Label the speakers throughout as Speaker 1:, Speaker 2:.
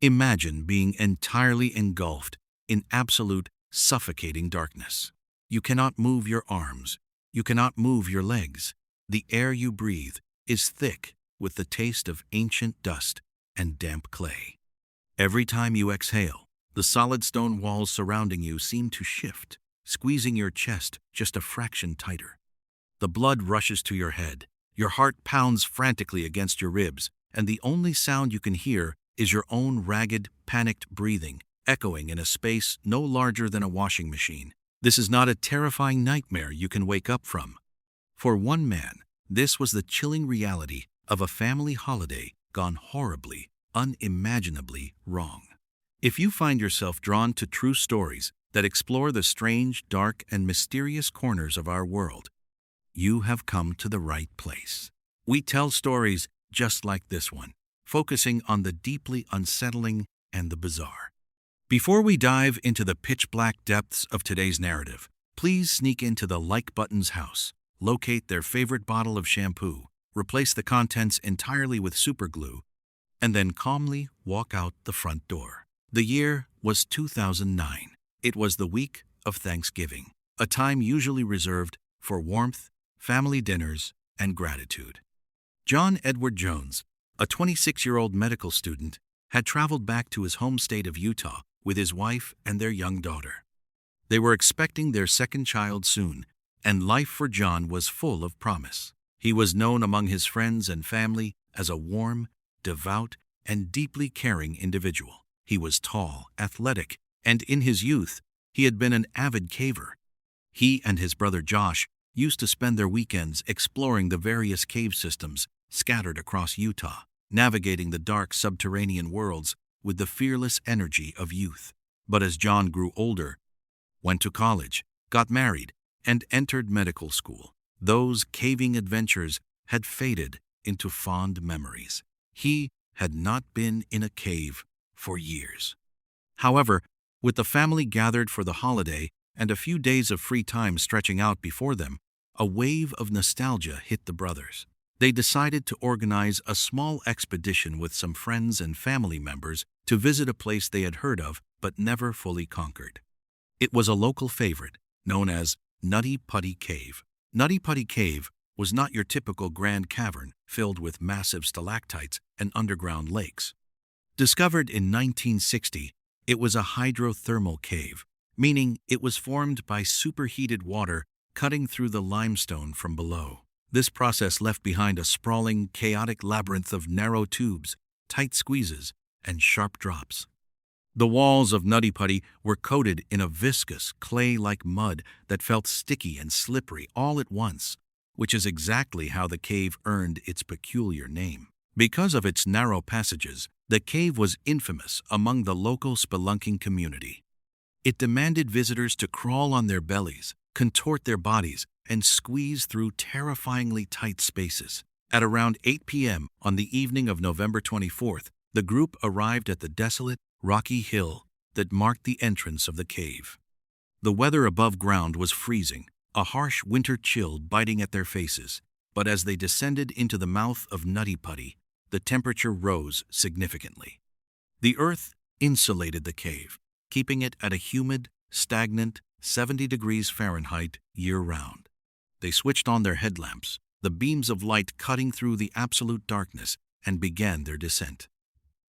Speaker 1: Imagine being entirely engulfed in absolute suffocating darkness. You cannot move your arms. You cannot move your legs. The air you breathe is thick with the taste of ancient dust and damp clay. Every time you exhale, the solid stone walls surrounding you seem to shift, squeezing your chest just a fraction tighter. The blood rushes to your head, your heart pounds frantically against your ribs, and the only sound you can hear is your own ragged, panicked breathing, echoing in a space no larger than a washing machine. This is not a terrifying nightmare you can wake up from. For one man, this was the chilling reality of a family holiday gone horribly, unimaginably wrong. If you find yourself drawn to true stories that explore the strange, dark, and mysterious corners of our world, you have come to the right place. We tell stories just like this one, focusing on the deeply unsettling and the bizarre. Before we dive into the pitch-black depths of today's narrative, please sneak into the like button's house, locate their favorite bottle of shampoo, replace the contents entirely with superglue, and then calmly walk out the front door. The year was 2009. It was the week of Thanksgiving, a time usually reserved for warmth, family dinners, and gratitude. John Edward Jones, a 26-year-old medical student, had traveled back to his home state of Utah with his wife and their young daughter. They were expecting their second child soon, and life for John was full of promise. He was known among his friends and family as a warm, devout, and deeply caring individual. He was tall, athletic, and in his youth, he had been an avid caver. He and his brother Josh used to spend their weekends exploring the various cave systems scattered across Utah, navigating the dark subterranean worlds with the fearless energy of youth. But as John grew older, went to college, got married, and entered medical school, those caving adventures had faded into fond memories. He had not been in a cave for years. However, with the family gathered for the holiday and a few days of free time stretching out before them, a wave of nostalgia hit the brothers. They decided to organize a small expedition with some friends and family members to visit a place they had heard of but never fully conquered. It was a local favorite, known as Nutty Putty Cave. Nutty Putty Cave was not your typical grand cavern filled with massive stalactites and underground lakes. Discovered in 1960, it was a hydrothermal cave, meaning it was formed by superheated water cutting through the limestone from below. This process left behind a sprawling, chaotic labyrinth of narrow tubes, tight squeezes, and sharp drops. The walls of Nutty Putty were coated in a viscous, clay-like mud that felt sticky and slippery all at once, which is exactly how the cave earned its peculiar name. Because of its narrow passages, the cave was infamous among the local spelunking community. It demanded visitors to crawl on their bellies, contort their bodies, and squeeze through terrifyingly tight spaces. At around 8 p.m. on the evening of November 24th, the group arrived at the desolate, rocky hill that marked the entrance of the cave. The weather above ground was freezing, a harsh winter chill biting at their faces, but as they descended into the mouth of Nutty Putty, the temperature rose significantly. The earth insulated the cave, keeping it at a humid, stagnant 70 degrees Fahrenheit year-round. They switched on their headlamps, the beams of light cutting through the absolute darkness, and began their descent.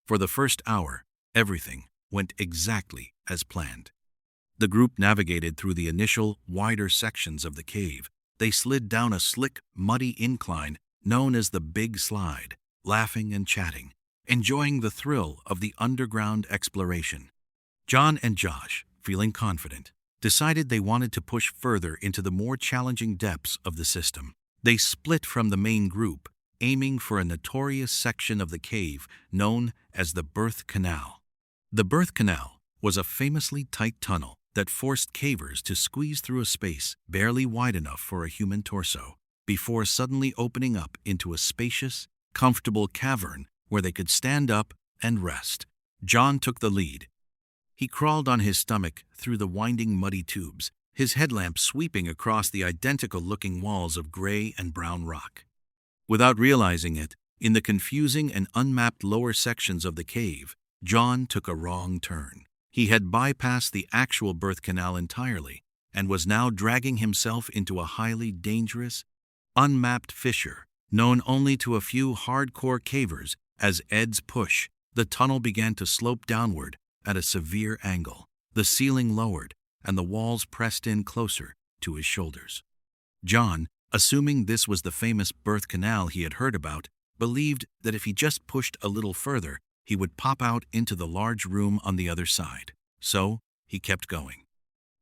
Speaker 1: For the first hour, everything went exactly as planned. The group navigated through the initial, wider sections of the cave. They slid down a slick, muddy incline known as the Big Slide, laughing and chatting, enjoying the thrill of the underground exploration. John and Josh, feeling confident, decided they wanted to push further into the more challenging depths of the system. They split from the main group, aiming for a notorious section of the cave known as the Birth Canal. The Birth Canal was a famously tight tunnel that forced cavers to squeeze through a space barely wide enough for a human torso, before suddenly opening up into a spacious, comfortable cavern where they could stand up and rest. John took the lead. He crawled on his stomach through the winding muddy tubes, his headlamp sweeping across the identical-looking walls of gray and brown rock. Without realizing it, in the confusing and unmapped lower sections of the cave, John took a wrong turn. He had bypassed the actual birth canal entirely and was now dragging himself into a highly dangerous, unmapped fissure known only to a few hardcore cavers as Ed's push. The tunnel began to slope downward at a severe angle. The ceiling lowered and the walls pressed in closer to his shoulders. John, assuming this was the famous birth canal he had heard about, believed that if he just pushed a little further, he would pop out into the large room on the other side. So, he kept going.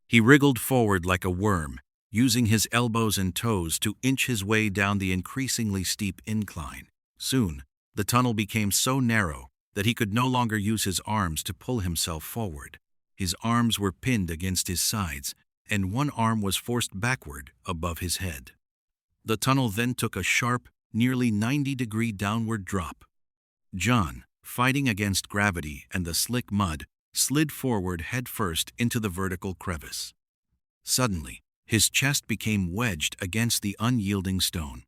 Speaker 1: He wriggled forward like a worm, using his elbows and toes to inch his way down the increasingly steep incline. Soon, the tunnel became so narrow that he could no longer use his arms to pull himself forward. His arms were pinned against his sides, and one arm was forced backward above his head. The tunnel then took a sharp, nearly 90-degree downward drop. John, fighting against gravity and the slick mud, slid forward headfirst into the vertical crevice. Suddenly, his chest became wedged against the unyielding stone.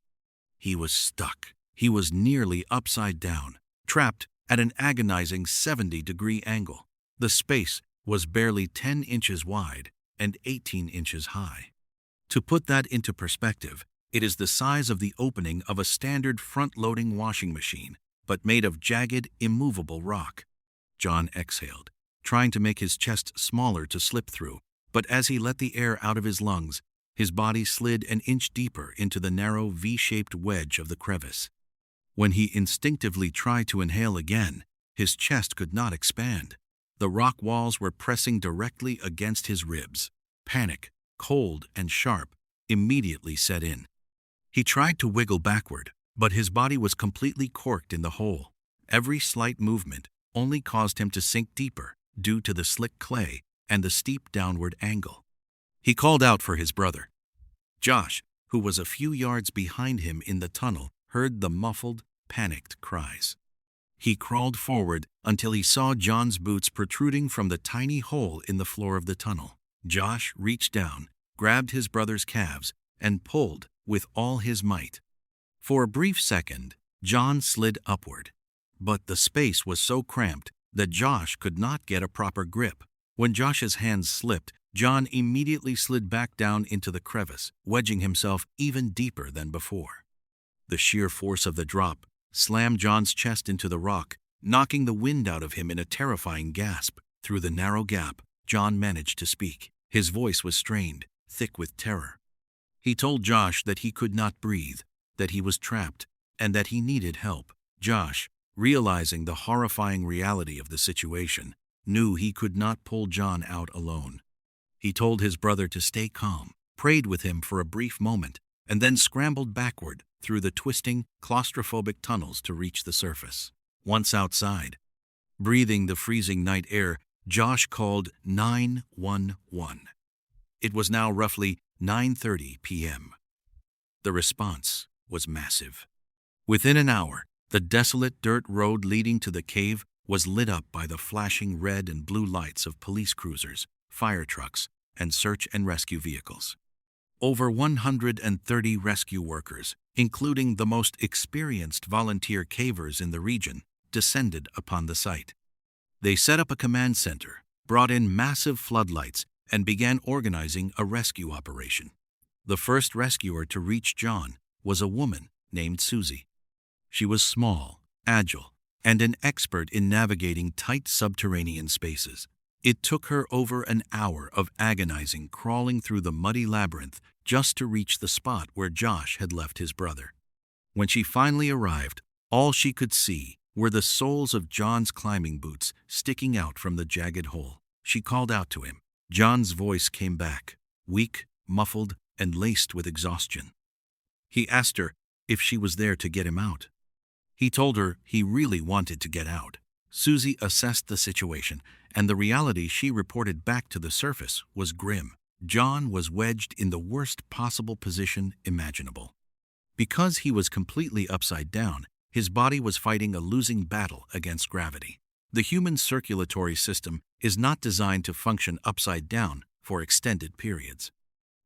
Speaker 1: He was stuck. He was nearly upside down, trapped at an agonizing 70-degree angle. The space was barely 10 inches wide and 18 inches high. To put that into perspective, it is the size of the opening of a standard front-loading washing machine, but made of jagged, immovable rock. John exhaled, trying to make his chest smaller to slip through, but as he let the air out of his lungs, his body slid an inch deeper into the narrow V-shaped wedge of the crevice. When he instinctively tried to inhale again, his chest could not expand. The rock walls were pressing directly against his ribs. Panic, cold and sharp, immediately set in. He tried to wiggle backward, but his body was completely corked in the hole. Every slight movement only caused him to sink deeper due to the slick clay and the steep downward angle. He called out for his brother. Josh, who was a few yards behind him in the tunnel, heard the muffled, panicked cries. He crawled forward until he saw John's boots protruding from the tiny hole in the floor of the tunnel. Josh reached down, grabbed his brother's calves, and pulled with all his might. For a brief second, John slid upward, but the space was so cramped that Josh could not get a proper grip. When Josh's hands slipped, John immediately slid back down into the crevice, wedging himself even deeper than before. The sheer force of the drop slammed John's chest into the rock, knocking the wind out of him in a terrifying gasp. Through the narrow gap, John managed to speak. His voice was strained, thick with terror. He told Josh that he could not breathe, that he was trapped, and that he needed help. Josh, realizing the horrifying reality of the situation, knew he could not pull John out alone. He told his brother to stay calm, prayed with him for a brief moment, and then scrambled backward through the twisting, claustrophobic tunnels to reach the surface. Once outside, breathing the freezing night air, Josh called 911. It was now roughly 9:30 p.m. The response was massive. Within an hour, the desolate dirt road leading to the cave was lit up by the flashing red and blue lights of police cruisers, fire trucks, and search and rescue vehicles. Over 130 rescue workers, including the most experienced volunteer cavers in the region, descended upon the site. They set up a command center, brought in massive floodlights, and began organizing a rescue operation. The first rescuer to reach John was a woman named Susie. She was small, agile, and an expert in navigating tight subterranean spaces. It took her over an hour of agonizing crawling through the muddy labyrinth just to reach the spot where Josh had left his brother. When she finally arrived, all she could see were the soles of John's climbing boots sticking out from the jagged hole. She called out to him. John's voice came back, weak, muffled, and laced with exhaustion. He asked her if she was there to get him out. He told her he really wanted to get out. Susie assessed the situation, and the reality she reported back to the surface was grim. John was wedged in the worst possible position imaginable. Because he was completely upside down, his body was fighting a losing battle against gravity. The human circulatory system is not designed to function upside down for extended periods.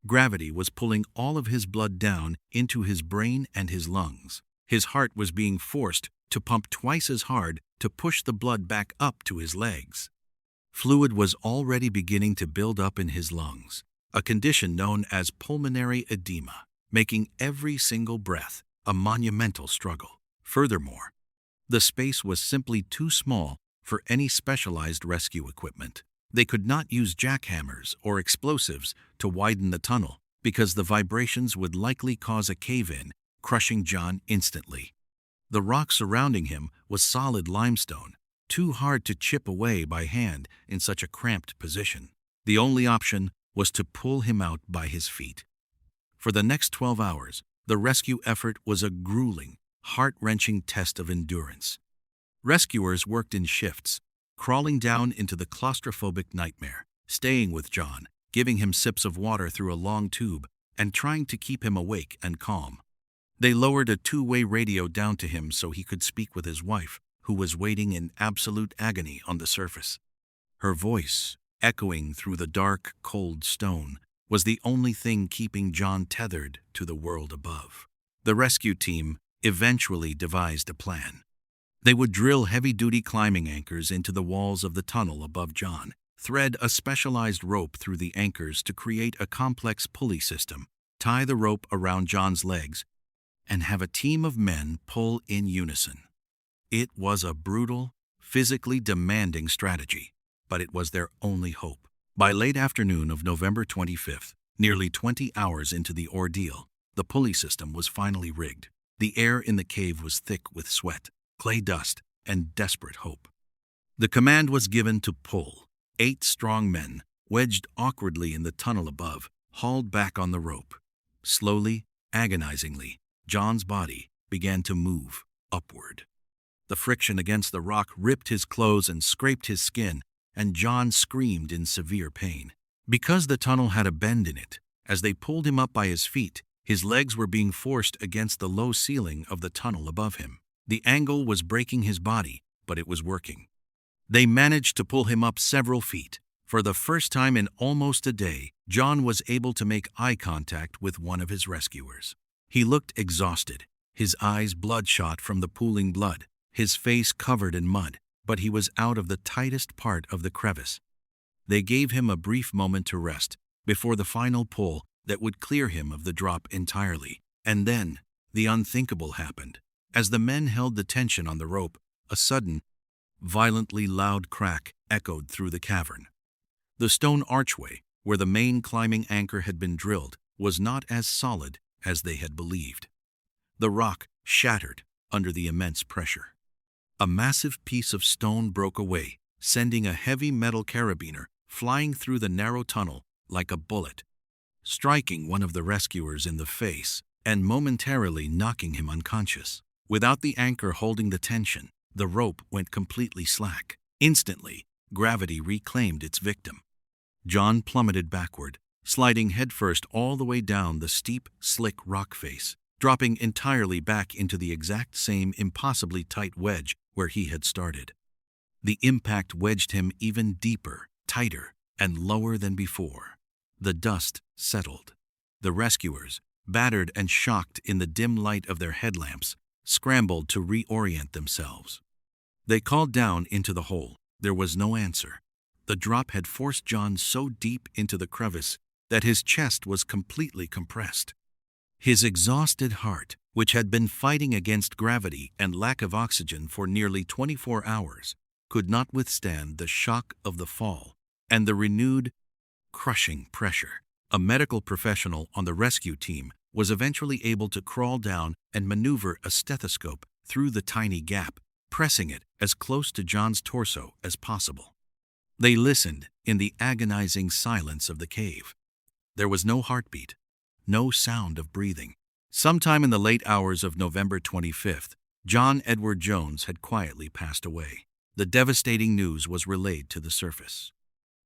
Speaker 1: Gravity was pulling all of his blood down into his brain and his lungs. His heart was being forced to pump twice as hard to push the blood back up to his legs. Fluid was already beginning to build up in his lungs, a condition known as pulmonary edema, making every single breath a monumental struggle. Furthermore, the space was simply too small for any specialized rescue equipment. They could not use jackhammers or explosives to widen the tunnel because the vibrations would likely cause a cave-in, crushing John instantly. The rock surrounding him was solid limestone, too hard to chip away by hand in such a cramped position. The only option was to pull him out by his feet. For the next 12 hours, the rescue effort was a grueling, heart-wrenching test of endurance. Rescuers worked in shifts, crawling down into the claustrophobic nightmare, staying with John, giving him sips of water through a long tube, and trying to keep him awake and calm. They lowered a two-way radio down to him so he could speak with his wife, who was waiting in absolute agony on the surface. Her voice, echoing through the dark, cold stone, was the only thing keeping John tethered to the world above. The rescue team eventually devised a plan. They would drill heavy-duty climbing anchors into the walls of the tunnel above John, thread a specialized rope through the anchors to create a complex pulley system, tie the rope around John's legs, and have a team of men pull in unison. It was a brutal, physically demanding strategy, but it was their only hope. By late afternoon of November 25th, nearly 20 hours into the ordeal, the pulley system was finally rigged. The air in the cave was thick with sweat, clay dust, and desperate hope. The command was given to pull. 8 strong men, wedged awkwardly in the tunnel above, hauled back on the rope. Slowly, agonizingly, John's body began to move upward. The friction against the rock ripped his clothes and scraped his skin, and John screamed in severe pain. Because the tunnel had a bend in it, as they pulled him up by his feet, his legs were being forced against the low ceiling of the tunnel above him. The angle was breaking his body, but it was working. They managed to pull him up several feet. For the first time in almost a day, John was able to make eye contact with one of his rescuers. He looked exhausted, his eyes bloodshot from the pooling blood, his face covered in mud, but he was out of the tightest part of the crevice. They gave him a brief moment to rest before the final pull that would clear him of the drop entirely. And then, the unthinkable happened. As the men held the tension on the rope, a sudden, violently loud crack echoed through the cavern. The stone archway, where the main climbing anchor had been drilled, was not as solid as they had believed. The rock shattered under the immense pressure. A massive piece of stone broke away, sending a heavy metal carabiner flying through the narrow tunnel like a bullet, striking one of the rescuers in the face and momentarily knocking him unconscious. Without the anchor holding the tension, the rope went completely slack. Instantly, gravity reclaimed its victim. John plummeted backward, sliding headfirst all the way down the steep, slick rock face, dropping entirely back into the exact same impossibly tight wedge where he had started. The impact wedged him even deeper, tighter, and lower than before. The dust settled. The rescuers, battered and shocked in the dim light of their headlamps, scrambled to reorient themselves. They called down into the hole. There was no answer. The drop had forced John so deep into the crevice that his chest was completely compressed. His exhausted heart, which had been fighting against gravity and lack of oxygen for nearly 24 hours, could not withstand the shock of the fall and the renewed, crushing pressure. A medical professional on the rescue team was eventually able to crawl down and maneuver a stethoscope through the tiny gap, pressing it as close to John's torso as possible. They listened in the agonizing silence of the cave. There was no heartbeat, no sound of breathing. Sometime in the late hours of November 25th, John Edward Jones had quietly passed away. The devastating news was relayed to the surface.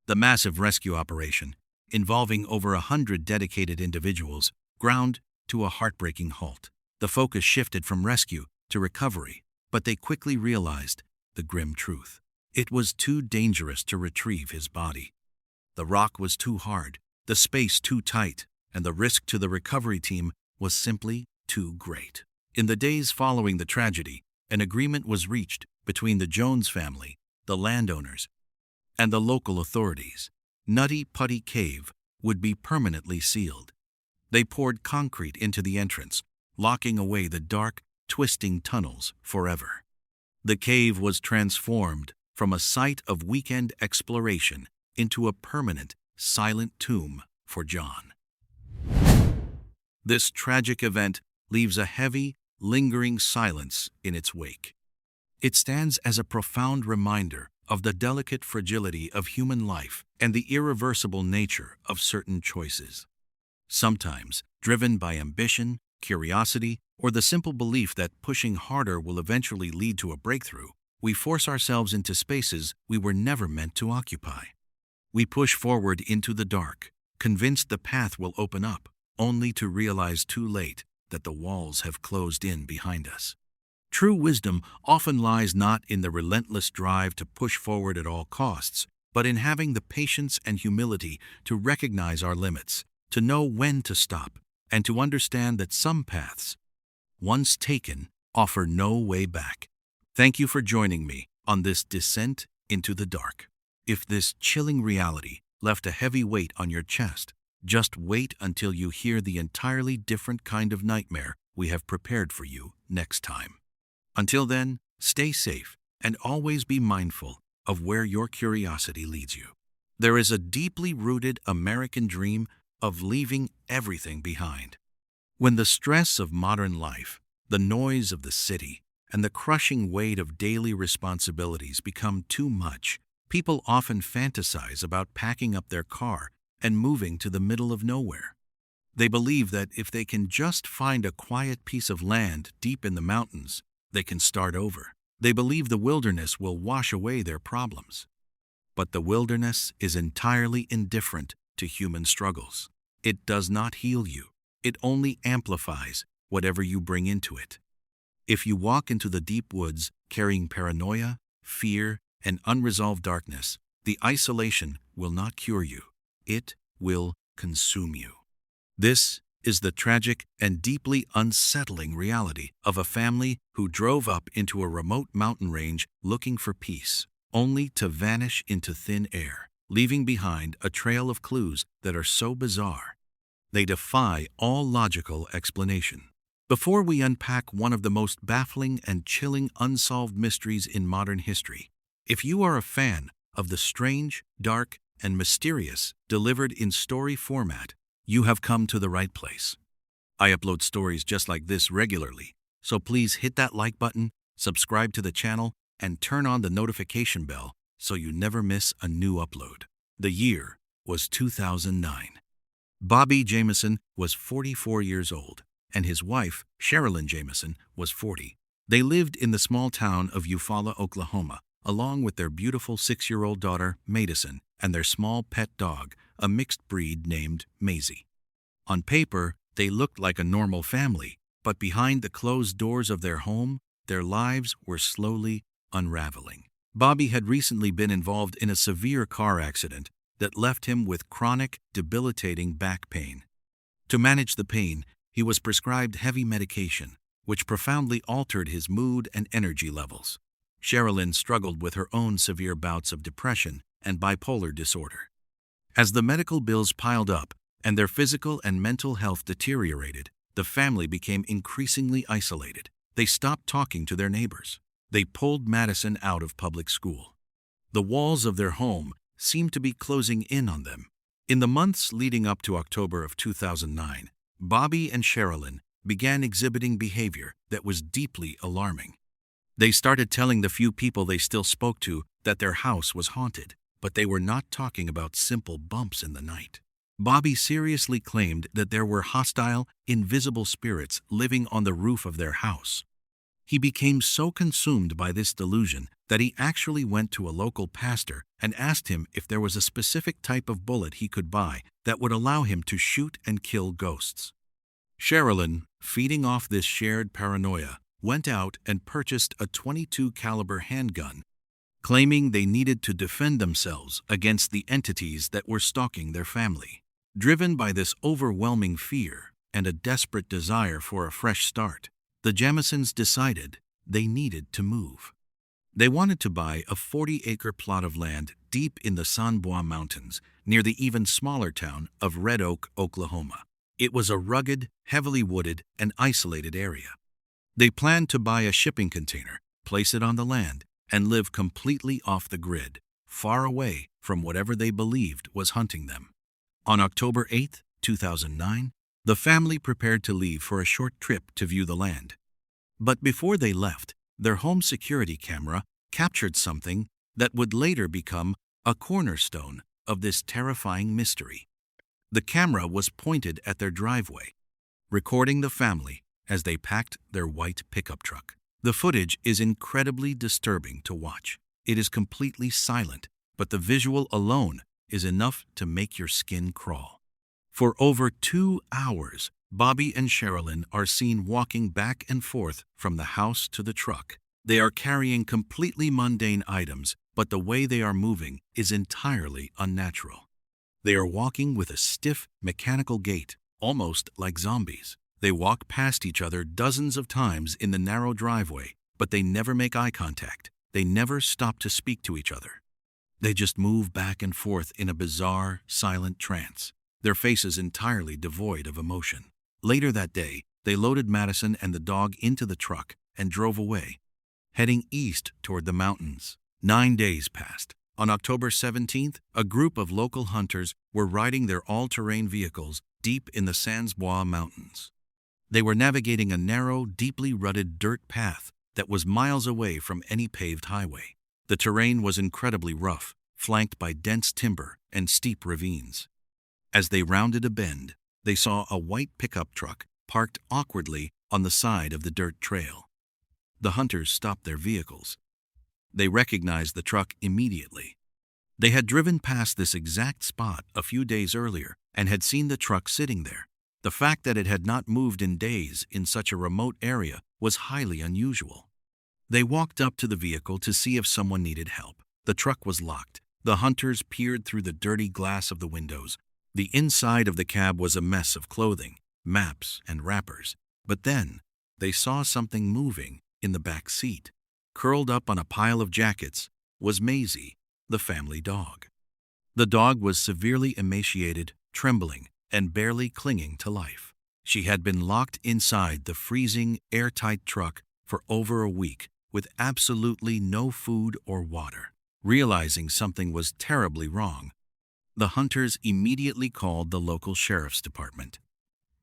Speaker 1: The massive rescue operation, involving over 100 dedicated individuals, ground to a heartbreaking halt. The focus shifted from rescue to recovery, but they quickly realized the grim truth. It was too dangerous to retrieve his body. The rock was too hard, the space too tight, and the risk to the recovery team was simply too great. In the days following the tragedy, an agreement was reached between the Jones family, the landowners, and the local authorities. Nutty Putty Cave would be permanently sealed. They poured concrete into the entrance, locking away the dark, twisting tunnels forever. The cave was transformed from a site of weekend exploration into a permanent, silent tomb for John. This tragic event leaves a heavy, lingering silence in its wake. It stands as a profound reminder of the delicate fragility of human life and the irreversible nature of certain choices. Sometimes, driven by ambition, curiosity, or the simple belief that pushing harder will eventually lead to a breakthrough, we force ourselves into spaces we were never meant to occupy. We push forward into the dark, convinced the path will open up, only to realize too late that the walls have closed in behind us. True wisdom often lies not in the relentless drive to push forward at all costs, but in having the patience and humility to recognize our limits, to know when to stop, and to understand that some paths, once taken, offer no way back. Thank you for joining me on this descent into the dark. If this chilling reality left a heavy weight on your chest, just wait until you hear the entirely different kind of nightmare we have prepared for you next time. Until then, stay safe and always be mindful of where your curiosity leads you. There is a deeply rooted American dream of leaving everything behind. When the stress of modern life, the noise of the city, and the crushing weight of daily responsibilities become too much, people often fantasize about packing up their car and moving to the middle of nowhere. They believe that if they can just find a quiet piece of land deep in the mountains, they can start over. They believe the wilderness will wash away their problems. But the wilderness is entirely indifferent to human struggles. It does not heal you. It only amplifies whatever you bring into it. If you walk into the deep woods carrying paranoia, fear, and unresolved darkness, the isolation will not cure you. It will consume you. This is the tragic and deeply unsettling reality of a family who drove up into a remote mountain range looking for peace, only to vanish into thin air, leaving behind a trail of clues that are so bizarre they defy all logical explanation. Before we unpack one of the most baffling and chilling unsolved mysteries in modern history, if you are a fan of the strange, dark, and mysterious delivered in story format, you have come to the right place. I upload stories just like this regularly, so please hit that like button, subscribe to the channel, and turn on the notification bell so you never miss a new upload. The year was 2009. Bobby Jameson was 44 years old, and his wife, Sherilyn Jameson, was 40. They lived in the small town of Eufaula, Oklahoma, along with their beautiful 6-year-old daughter, Madison, and their small pet dog, a mixed breed named Maisie. On paper, they looked like a normal family, but behind the closed doors of their home, their lives were slowly unraveling. Bobby had recently been involved in a severe car accident that left him with chronic, debilitating back pain. To manage the pain, he was prescribed heavy medication, which profoundly altered his mood and energy levels. Sherilyn struggled with her own severe bouts of depression and bipolar disorder. As the medical bills piled up and their physical and mental health deteriorated, the family became increasingly isolated. They stopped talking to their neighbors. They pulled Madison out of public school. The walls of their home seemed to be closing in on them. In the months leading up to October of 2009, Bobby and Sherilyn began exhibiting behavior that was deeply alarming. They started telling the few people they still spoke to that their house was haunted, but they were not talking about simple bumps in the night. Bobby seriously claimed that there were hostile, invisible spirits living on the roof of their house. He became so consumed by this delusion that he actually went to a local pastor and asked him if there was a specific type of bullet he could buy that would allow him to shoot and kill ghosts. Sherilyn, feeding off this shared paranoia, went out and purchased a .22 caliber handgun, claiming they needed to defend themselves against the entities that were stalking their family. Driven by this overwhelming fear and a desperate desire for a fresh start, The Jamisons decided they needed to move. They wanted to buy a 40-acre plot of land deep in the San Bois Mountains, near the even smaller town of Red Oak, Oklahoma. It was a rugged, heavily wooded, and isolated area. They planned to buy a shipping container, place it on the land, and live completely off the grid, far away from whatever they believed was hunting them. On October 8, 2009, the family prepared to leave for a short trip to view the land. But before they left, their home security camera captured something that would later become a cornerstone of this terrifying mystery. The camera was pointed at their driveway, recording the family as they packed their white pickup truck. The footage is incredibly disturbing to watch. It is completely silent, but the visual alone is enough to make your skin crawl. For over 2 hours, Bobby and Sherilyn are seen walking back and forth from the house to the truck. They are carrying completely mundane items, but the way they are moving is entirely unnatural. They are walking with a stiff, mechanical gait, almost like zombies. They walk past each other dozens of times in the narrow driveway, but they never make eye contact. They never stop to speak to each other. They just move back and forth in a bizarre, silent trance, their faces entirely devoid of emotion. Later that day, they loaded Madison and the dog into the truck and drove away, heading east toward the mountains. 9 days passed. On October 17th, a group of local hunters were riding their all-terrain vehicles deep in the Sans Bois Mountains. They were navigating a narrow, deeply rutted dirt path that was miles away from any paved highway. The terrain was incredibly rough, flanked by dense timber and steep ravines. As they rounded a bend, they saw a white pickup truck parked awkwardly on the side of the dirt trail. The hunters stopped their vehicles. They recognized the truck immediately. They had driven past this exact spot a few days earlier and had seen the truck sitting there. The fact that it had not moved in days in such a remote area was highly unusual. They walked up to the vehicle to see if someone needed help. The truck was locked. The hunters peered through the dirty glass of the windows. The inside of the cab was a mess of clothing, maps, and wrappers. But then, they saw something moving in the back seat. Curled up on a pile of jackets was Maisie, the family dog. The dog was severely emaciated, trembling, and barely clinging to life. She had been locked inside the freezing, airtight truck for over a week with absolutely no food or water. Realizing something was terribly wrong, the hunters immediately called the local sheriff's department.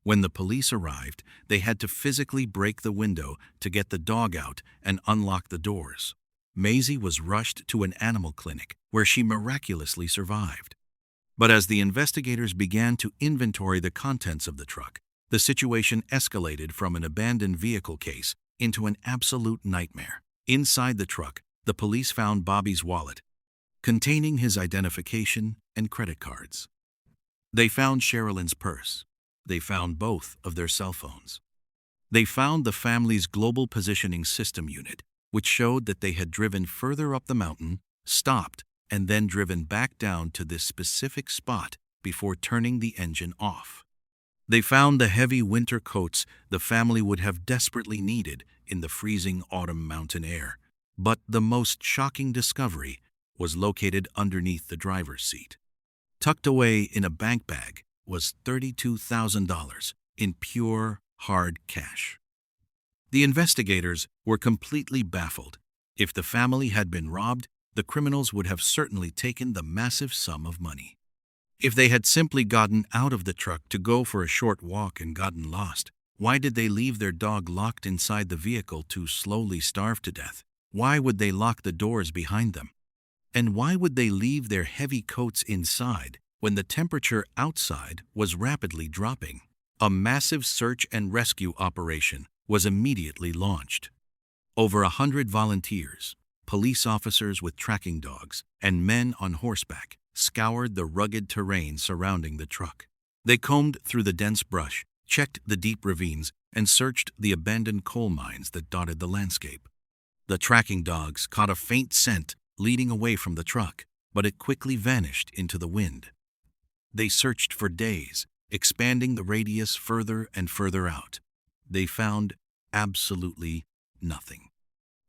Speaker 1: When the police arrived, they had to physically break the window to get the dog out and unlock the doors. Maisie was rushed to an animal clinic where she miraculously survived. But as the investigators began to inventory the contents of the truck, the situation escalated from an abandoned vehicle case into an absolute nightmare. Inside the truck, the police found Bobby's wallet, containing his identification and credit cards. They found Sherilyn's purse. They found both of their cell phones. They found the family's global positioning system unit, which showed that they had driven further up the mountain, stopped, and then driven back down to this specific spot before turning the engine off. They found the heavy winter coats the family would have desperately needed in the freezing autumn mountain air. But the most shocking discovery was located underneath the driver's seat. Tucked away in a bank bag was $32,000 in pure, hard cash. The investigators were completely baffled. If the family had been robbed, the criminals would have certainly taken the massive sum of money. If they had simply gotten out of the truck to go for a short walk and gotten lost, why did they leave their dog locked inside the vehicle to slowly starve to death? Why would they lock the doors behind them? And why would they leave their heavy coats inside when the temperature outside was rapidly dropping? A massive search and rescue operation was immediately launched. Over 100 volunteers, police officers with tracking dogs, and men on horseback scoured the rugged terrain surrounding the truck. They combed through the dense brush, checked the deep ravines, and searched the abandoned coal mines that dotted the landscape. The tracking dogs caught a faint scent leading away from the truck, but it quickly vanished into the wind. They searched for days, expanding the radius further and further out. They found absolutely nothing.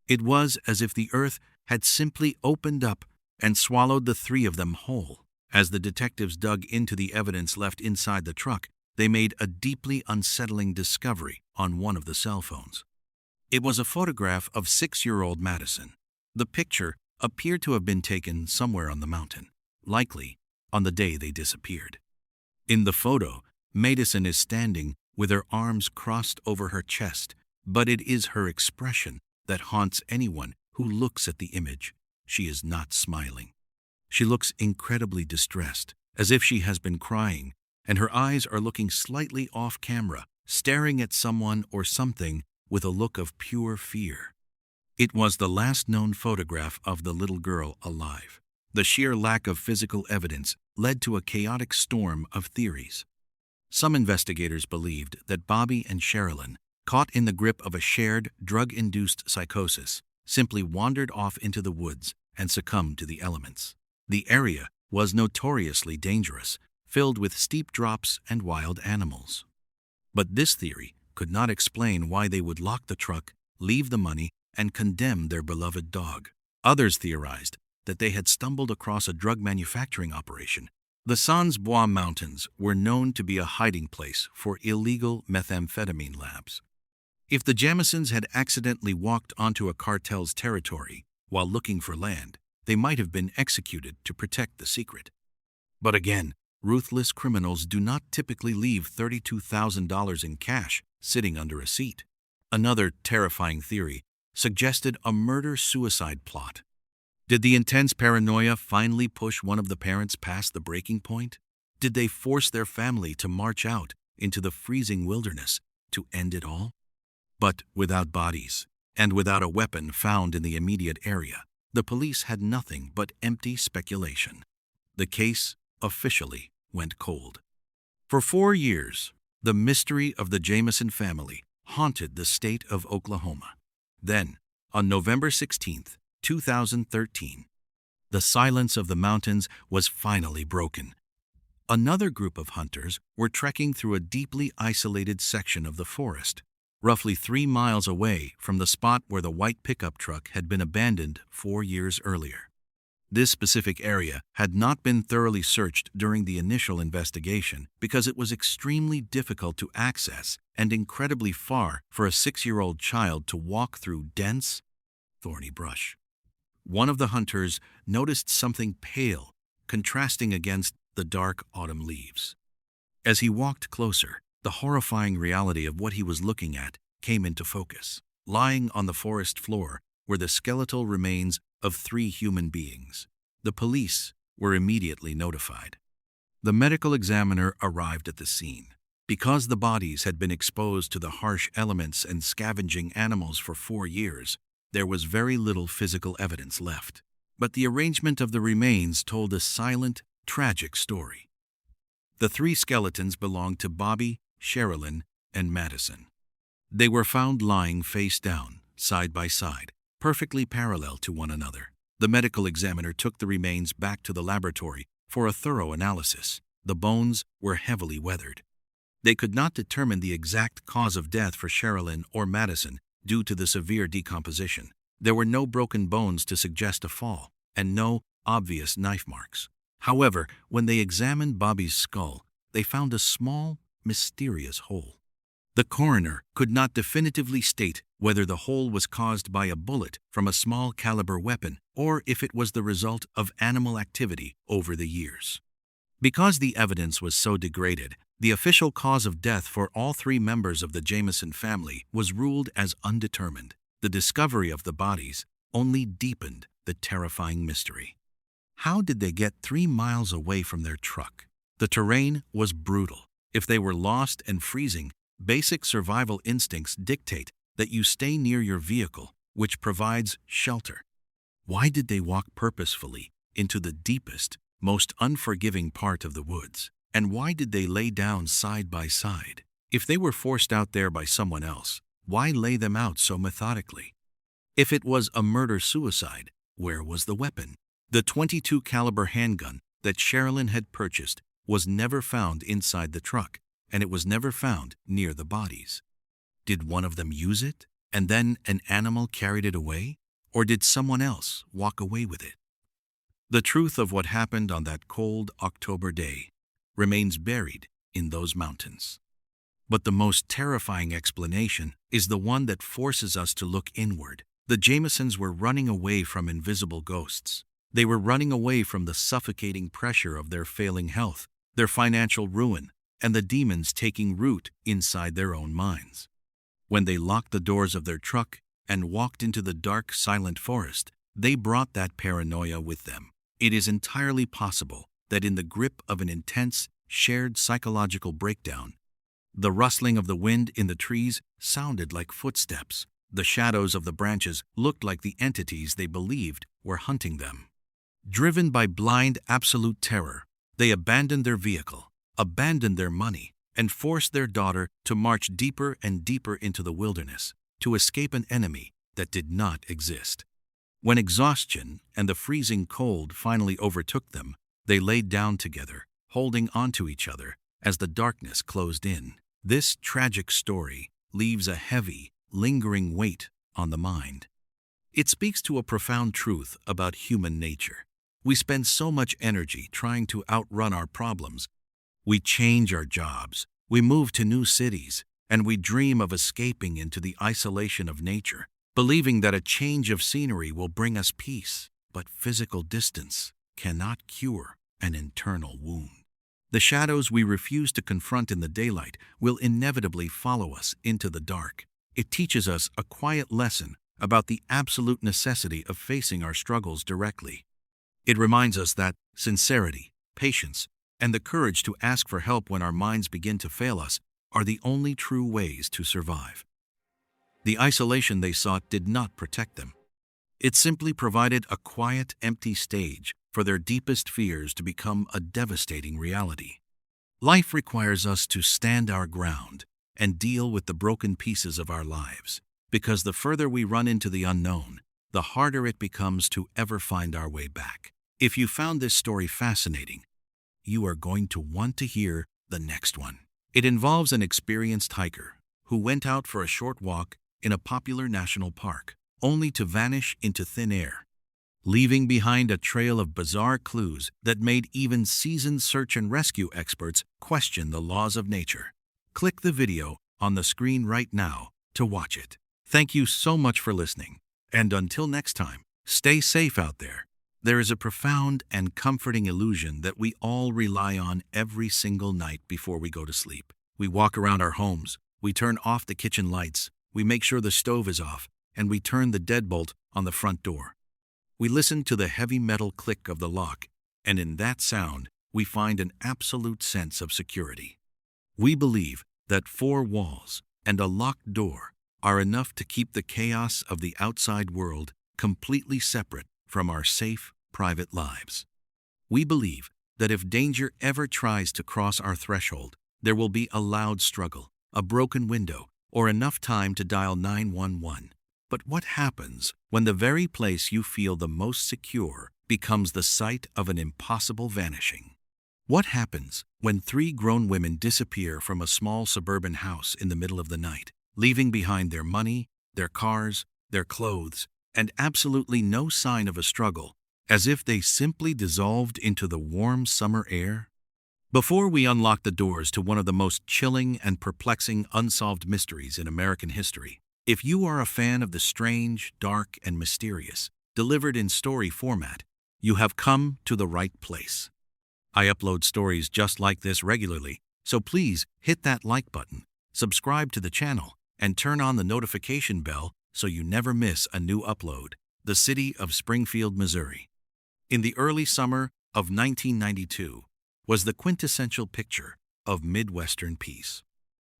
Speaker 1: It was as if the earth had simply opened up and swallowed the three of them whole. As the detectives dug into the evidence left inside the truck, they made a deeply unsettling discovery on one of the cell phones. It was a photograph of 6-year-old Madison. The picture appeared to have been taken somewhere on the mountain, likely on the day they disappeared. In the photo, Madison is standing with her arms crossed over her chest, but it is her expression that haunts anyone who looks at the image. She is not smiling. She looks incredibly distressed, as if she has been crying, and her eyes are looking slightly off camera, staring at someone or something with a look of pure fear. It was the last known photograph of the little girl alive. The sheer lack of physical evidence led to a chaotic storm of theories. Some investigators believed that Bobby and Sherilyn, caught in the grip of a shared drug-induced psychosis, simply wandered off into the woods and succumbed to the elements. The area was notoriously dangerous, filled with steep drops and wild animals. But this theory could not explain why they would lock the truck, leave the money, and condemn their beloved dog. Others theorized that they had stumbled across a drug manufacturing operation. The Sans Bois Mountains were known to be a hiding place for illegal methamphetamine labs. If the Jamisons had accidentally walked onto a cartel's territory while looking for land, they might have been executed to protect the secret. But again, ruthless criminals do not typically leave $32,000 in cash sitting under a seat. Another terrifying theory suggested a murder-suicide plot. Did the intense paranoia finally push one of the parents past the breaking point? Did they force their family to march out into the freezing wilderness to end it all? But without bodies, and without a weapon found in the immediate area, the police had nothing but empty speculation. The case officially went cold. For 4 years, the mystery of the Jamison family haunted the state of Oklahoma. Then, on November 16, 2013, the silence of the mountains was finally broken. Another group of hunters were trekking through a deeply isolated section of the forest, roughly 3 miles away from the spot where the white pickup truck had been abandoned 4 years earlier. This specific area had not been thoroughly searched during the initial investigation because it was extremely difficult to access and incredibly far for a 6-year-old child to walk through dense, thorny brush. One of the hunters noticed something pale, contrasting against the dark autumn leaves. As he walked closer, the horrifying reality of what he was looking at came into focus. Lying on the forest floor were the skeletal remains of 3 human beings. The police were immediately notified. The medical examiner arrived at the scene. Because the bodies had been exposed to the harsh elements and scavenging animals for 4 years, there was very little physical evidence left. But the arrangement of the remains told a silent, tragic story. The 3 skeletons belonged to Bobby, Sherilyn, and Madison. They were found lying face down, side by side, perfectly parallel to one another. The medical examiner took the remains back to the laboratory for a thorough analysis. The bones were heavily weathered. They could not determine the exact cause of death for Sherilyn or Madison due to the severe decomposition. There were no broken bones to suggest a fall, and no obvious knife marks. However, when they examined Bobby's skull, they found a small, mysterious hole. The coroner could not definitively state whether the hole was caused by a bullet from a small caliber weapon or if it was the result of animal activity over the years. Because the evidence was so degraded, the official cause of death for all 3 members of the Jamison family was ruled as undetermined. The discovery of the bodies only deepened the terrifying mystery. How did they get 3 miles away from their truck? The terrain was brutal. If they were lost and freezing, basic survival instincts dictate that you stay near your vehicle, which provides shelter. Why did they walk purposefully into the deepest, most unforgiving part of the woods? And why did they lay down side by side? If they were forced out there by someone else, why lay them out so methodically? If it was a murder-suicide, where was the weapon? The .22 caliber handgun that Sherilyn had purchased was never found inside the truck, and it was never found near the bodies. Did one of them use it, and then an animal carried it away? Or did someone else walk away with it? The truth of what happened on that cold October day remains buried in those mountains. But the most terrifying explanation is the one that forces us to look inward. The Jamesons were running away from invisible ghosts. They were running away from the suffocating pressure of their failing health, their financial ruin, and the demons taking root inside their own minds. When they locked the doors of their truck and walked into the dark, silent forest, they brought that paranoia with them. It is entirely possible that in the grip of an intense, shared psychological breakdown, the rustling of the wind in the trees sounded like footsteps. The shadows of the branches looked like the entities they believed were hunting them. Driven by blind, absolute terror, they abandoned their vehicle, abandoned their money, and forced their daughter to march deeper and deeper into the wilderness to escape an enemy that did not exist. When exhaustion and the freezing cold finally overtook them, they laid down together, holding onto each other as the darkness closed in. This tragic story leaves a heavy, lingering weight on the mind. It speaks to a profound truth about human nature. We spend so much energy trying to outrun our problems. We change our jobs, we move to new cities, and we dream of escaping into the isolation of nature, believing that a change of scenery will bring us peace. But physical distance cannot cure an internal wound. The shadows we refuse to confront in the daylight will inevitably follow us into the dark. It teaches us a quiet lesson about the absolute necessity of facing our struggles directly. It reminds us that sincerity, patience, and the courage to ask for help when our minds begin to fail us are the only true ways to survive. The isolation they sought did not protect them. It simply provided a quiet, empty stage for their deepest fears to become a devastating reality. Life requires us to stand our ground and deal with the broken pieces of our lives, because the further we run into the unknown, the harder it becomes to ever find our way back. If you found this story fascinating, you are going to want to hear the next one. It involves an experienced hiker who went out for a short walk in a popular national park, only to vanish into thin air, leaving behind a trail of bizarre clues that made even seasoned search and rescue experts question the laws of nature. Click the video on the screen right now to watch it. Thank you so much for listening, and until next time, stay safe out there. There is a profound and comforting illusion that we all rely on every single night before we go to sleep. We walk around our homes, we turn off the kitchen lights, we make sure the stove is off, and we turn the deadbolt on the front door. We listen to the heavy metal click of the lock, and in that sound, we find an absolute sense of security. We believe that 4 walls and a locked door are enough to keep the chaos of the outside world completely separate from our safe, private lives. We believe that if danger ever tries to cross our threshold, there will be a loud struggle, a broken window, or enough time to dial 911. But what happens when the very place you feel the most secure becomes the site of an impossible vanishing? What happens when 3 grown women disappear from a small suburban house in the middle of the night, leaving behind their money, their cars, their clothes, and absolutely no sign of a struggle, as if they simply dissolved into the warm summer air? Before we unlock the doors to one of the most chilling and perplexing unsolved mysteries in American history, if you are a fan of the strange, dark, and mysterious, delivered in story format, you have come to the right place. I upload stories just like this regularly, so please hit that like button, subscribe to the channel, and turn on the notification bell so you never miss a new upload. The city of Springfield, Missouri, in the early summer of 1992, was the quintessential picture of Midwestern peace.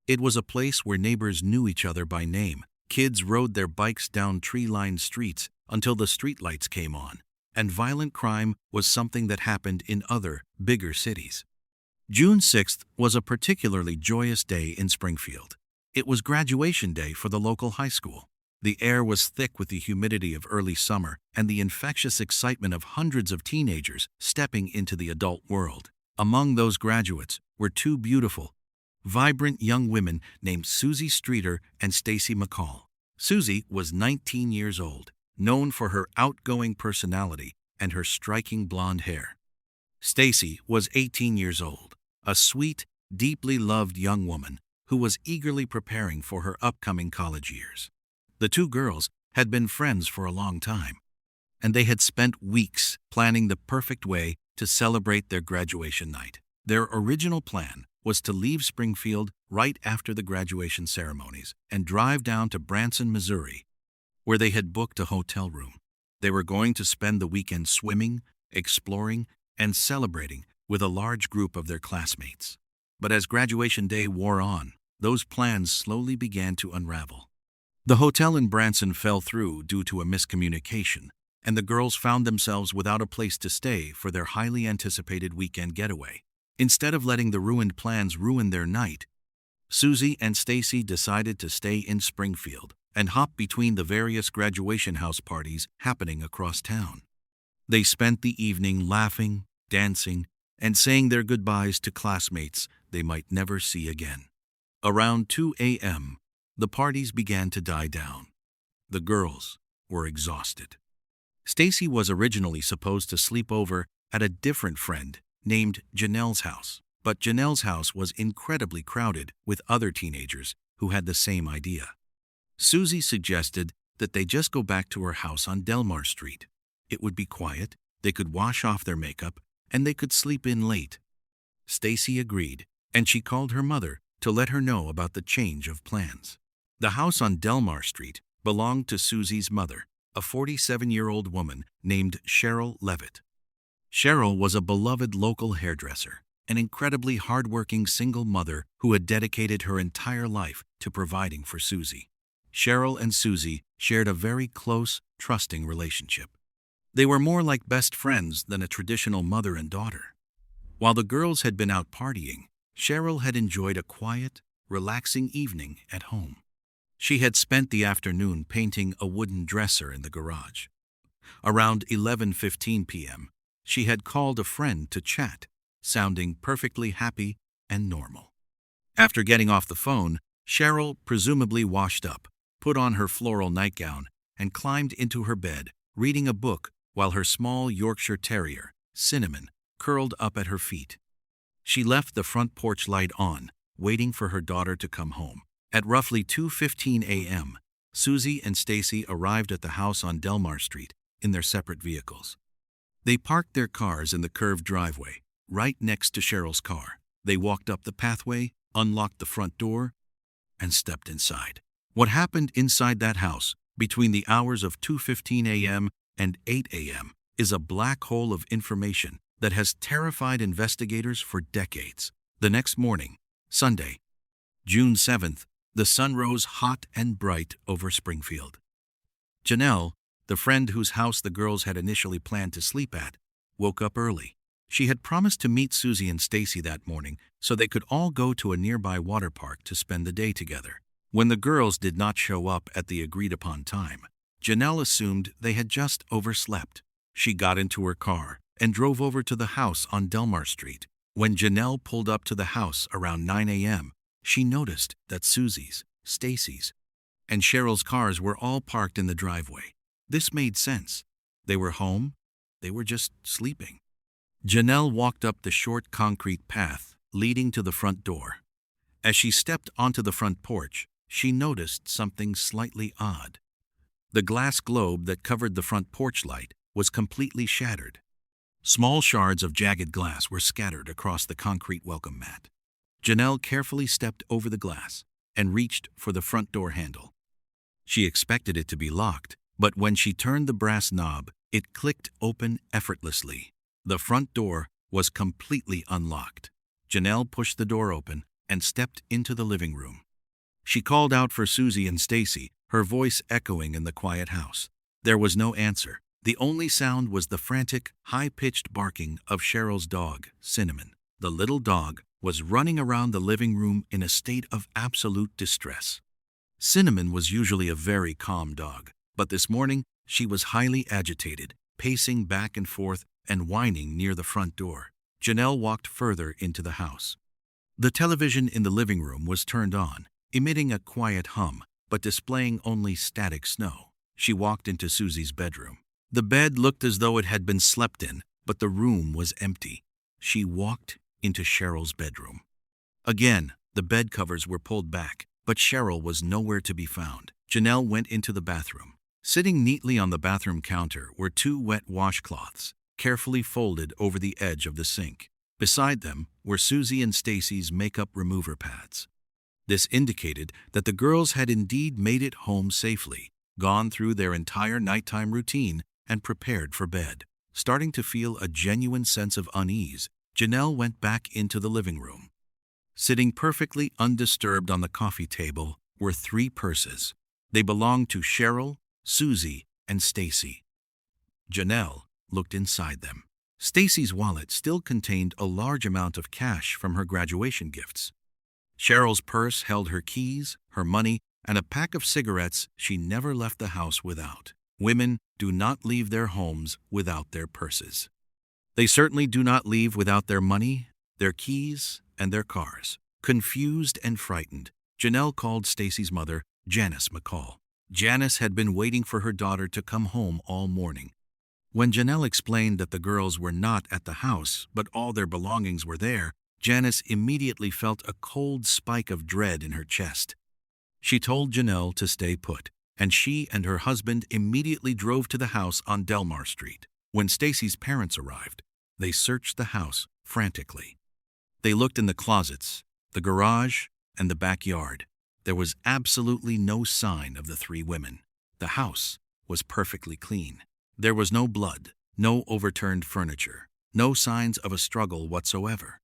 Speaker 1: It was a place where neighbors knew each other by name, kids rode their bikes down tree-lined streets until the streetlights came on, and violent crime was something that happened in other, bigger cities. June 6th was a particularly joyous day in Springfield. It was graduation day for the local high school. The air was thick with the humidity of early summer and the infectious excitement of hundreds of teenagers stepping into the adult world. Among those graduates were 2 beautiful, vibrant young women named Susie Streeter and Stacy McCall. Susie was 19 years old, known for her outgoing personality and her striking blonde hair. Stacy was 18 years old, a sweet, deeply loved young woman who was eagerly preparing for her upcoming college years. The two girls had been friends for a long time, and they had spent weeks planning the perfect way to celebrate their graduation night. Their original plan was to leave Springfield right after the graduation ceremonies and drive down to Branson, Missouri, where they had booked a hotel room. They were going to spend the weekend swimming, exploring, and celebrating with a large group of their classmates. But as graduation day wore on, those plans slowly began to unravel. The hotel in Branson fell through due to a miscommunication, and the girls found themselves without a place to stay for their highly anticipated weekend getaway. Instead of letting the ruined plans ruin their night, Susie and Stacy decided to stay in Springfield and hop between the various graduation house parties happening across town. They spent the evening laughing, dancing, and saying their goodbyes to classmates they might never see again. Around 2 a.m., the parties began to die down. The girls were exhausted. Stacy was originally supposed to sleep over at a different friend named Janelle's house, but Janelle's house was incredibly crowded with other teenagers who had the same idea. Susie suggested that they just go back to her house on Delmar Street. It would be quiet, they could wash off their makeup, and they could sleep in late. Stacy agreed, and she called her mother to let her know about the change of plans. The house on Delmar Street belonged to Susie's mother, a 47-year-old woman named Cheryl Levitt. Cheryl was a beloved local hairdresser, an incredibly hardworking single mother who had dedicated her entire life to providing for Susie. Cheryl and Susie shared a very close, trusting relationship. They were more like best friends than a traditional mother and daughter. While the girls had been out partying, Cheryl had enjoyed a quiet, relaxing evening at home. She had spent the afternoon painting a wooden dresser in the garage. Around 11:15 p.m., she had called a friend to chat, sounding perfectly happy and normal. After getting off the phone, Cheryl presumably washed up, put on her floral nightgown, and climbed into her bed, reading a book while her small Yorkshire Terrier, Cinnamon, curled up at her feet. She left the front porch light on, waiting for her daughter to come home. At roughly 2:15 a.m., Susie and Stacy arrived at the house on Delmar Street in their separate vehicles. They parked their cars in the curved driveway, right next to Cheryl's car. They walked up the pathway, unlocked the front door, and stepped inside. What happened inside that house between the hours of 2:15 a.m. and 8 a.m. is a black hole of information that has terrified investigators for decades. The next morning, Sunday, June 7th, the sun rose hot and bright over Springfield. Janelle, the friend whose house the girls had initially planned to sleep at, woke up early. She had promised to meet Susie and Stacy that morning so they could all go to a nearby water park to spend the day together. When the girls did not show up at the agreed-upon time, Janelle assumed they had just overslept. She got into her car and drove over to the house on Delmar Street. When Janelle pulled up to the house around 9 a.m., she noticed that Susie's, Stacy's, and Cheryl's cars were all parked in the driveway. This made sense. They were home. They were just sleeping. Janelle walked up the short concrete path leading to the front door. As she stepped onto the front porch, she noticed something slightly odd. The glass globe that covered the front porch light was completely shattered. Small shards of jagged glass were scattered across the concrete welcome mat. Janelle carefully stepped over the glass and reached for the front door handle. She expected it to be locked, but when she turned the brass knob, it clicked open effortlessly. The front door was completely unlocked. Janelle pushed the door open and stepped into the living room. She called out for Susie and Stacy, her voice echoing in the quiet house. There was no answer. The only sound was the frantic, high-pitched barking of Cheryl's dog, Cinnamon. The little dog was running around the living room in a state of absolute distress. Cinnamon was usually a very calm dog, but this morning she was highly agitated, pacing back and forth and whining near the front door. Janelle walked further into the house. The television in the living room was turned on, emitting a quiet hum, but displaying only static snow. She walked into Susie's bedroom. The bed looked as though it had been slept in, but the room was empty. She walked into Cheryl's bedroom. Again, the bed covers were pulled back, but Cheryl was nowhere to be found. Janelle went into the bathroom. Sitting neatly on the bathroom counter were 2 wet washcloths, carefully folded over the edge of the sink. Beside them were Susie and Stacy's makeup remover pads. This indicated that the girls had indeed made it home safely, gone through their entire nighttime routine, and prepared for bed. Starting to feel a genuine sense of unease, Janelle went back into the living room. Sitting perfectly undisturbed on the coffee table were 3 purses. They belonged to Cheryl, Susie, and Stacy. Janelle looked inside them. Stacy's wallet still contained a large amount of cash from her graduation gifts. Cheryl's purse held her keys, her money, and a pack of cigarettes she never left the house without. Women do not leave their homes without their purses. They certainly do not leave without their money, their keys, and their cars. Confused and frightened, Janelle called Stacy's mother, Janice McCall. Janice had been waiting for her daughter to come home all morning. When Janelle explained that the girls were not at the house, but all their belongings were there, Janice immediately felt a cold spike of dread in her chest. She told Janelle to stay put, and she and her husband immediately drove to the house on Delmar Street. When Stacy's parents arrived, they searched the house frantically. They looked in the closets, the garage, and the backyard. There was absolutely no sign of the 3 women. The house was perfectly clean. There was no blood, no overturned furniture, no signs of a struggle whatsoever.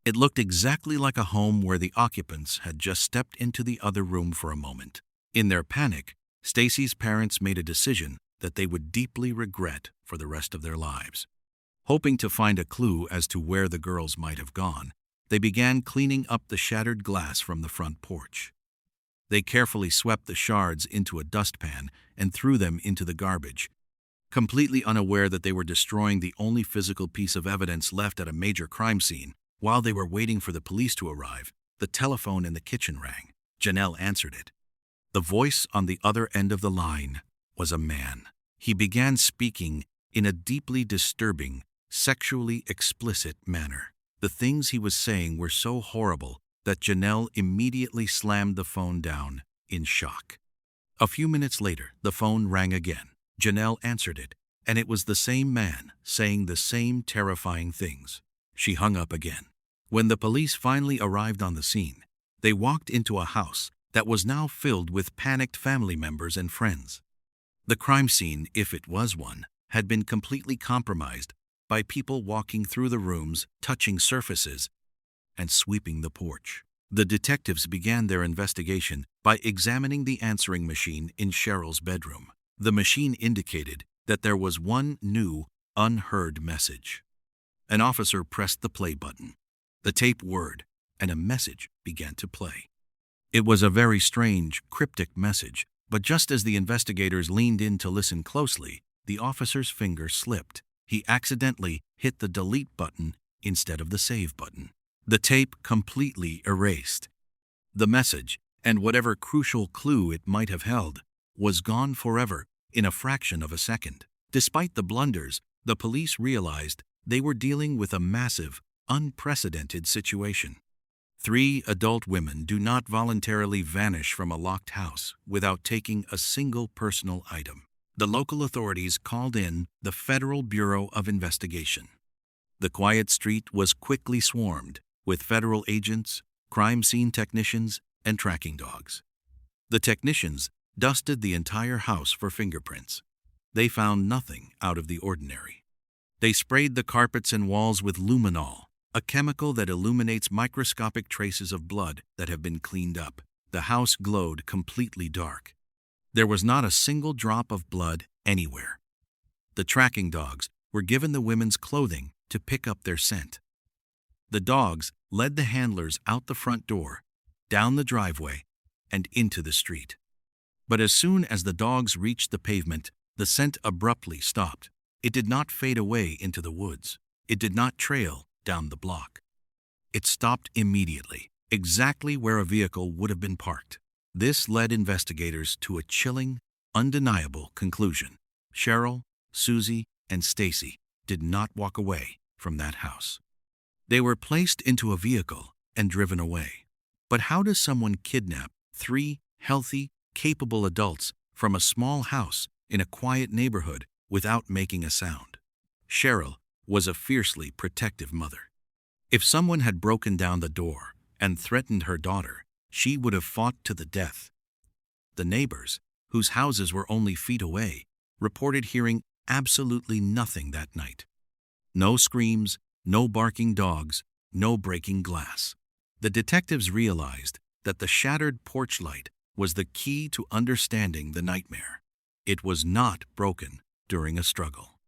Speaker 1: It looked exactly like a home where the occupants had just stepped into the other room for a moment. In their panic, Stacy's parents made a decision that they would deeply regret for the rest of their lives. Hoping to find a clue as to where the girls might have gone, they began cleaning up the shattered glass from the front porch. They carefully swept the shards into a dustpan and threw them into the garbage, completely unaware that they were destroying the only physical piece of evidence left at a major crime scene. While they were waiting for the police to arrive, the telephone in the kitchen rang. Janelle answered it. The voice on the other end of the line was a man. He began speaking in a deeply disturbing, sexually explicit manner. The things he was saying were so horrible that Janelle immediately slammed the phone down in shock. A few minutes later, the phone rang again. Janelle answered it, and it was the same man saying the same terrifying things. She hung up again. When the police finally arrived on the scene, they walked into a house that was now filled with panicked family members and friends. The crime scene, if it was one, had been completely compromised by people walking through the rooms, touching surfaces, and sweeping the porch. The detectives began their investigation by examining the answering machine in Cheryl's bedroom. The machine indicated that there was one new, unheard message. An officer pressed the play button. The tape whirred, and a message began to play. It was a very strange, cryptic message, but just as the investigators leaned in to listen closely, the officer's finger slipped. He accidentally hit the delete button instead of the save button. The tape completely erased. The message, and whatever crucial clue it might have held, was gone forever in a fraction of a second. Despite the blunders, the police realized they were dealing with a massive, unprecedented situation. 3 adult women do not voluntarily vanish from a locked house without taking a single personal item. The local authorities called in the Federal Bureau of Investigation. The quiet street was quickly swarmed with federal agents, crime scene technicians, and tracking dogs. The technicians dusted the entire house for fingerprints. They found nothing out of the ordinary. They sprayed the carpets and walls with luminol, a chemical that illuminates microscopic traces of blood that have been cleaned up. The house glowed completely dark. There was not a single drop of blood anywhere. The tracking dogs were given the women's clothing to pick up their scent. The dogs led the handlers out the front door, down the driveway, and into the street. But as soon as the dogs reached the pavement, the scent abruptly stopped. It did not fade away into the woods. It did not trail down the block. It stopped immediately, exactly where a vehicle would have been parked. This led investigators to a chilling, undeniable conclusion. Cheryl, Susie, and Stacy did not walk away from that house. They were placed into a vehicle and driven away. But how does someone kidnap three healthy, capable adults from a small house in a quiet neighborhood without making a sound? Cheryl was a fiercely protective mother. If someone had broken down the door and threatened her daughter, she would have fought to the death. The neighbors, whose houses were only feet away, reported hearing absolutely nothing that night. No screams, no barking dogs, no breaking glass. The detectives realized that the shattered porch light was the key to understanding the nightmare. It was not broken during a struggle.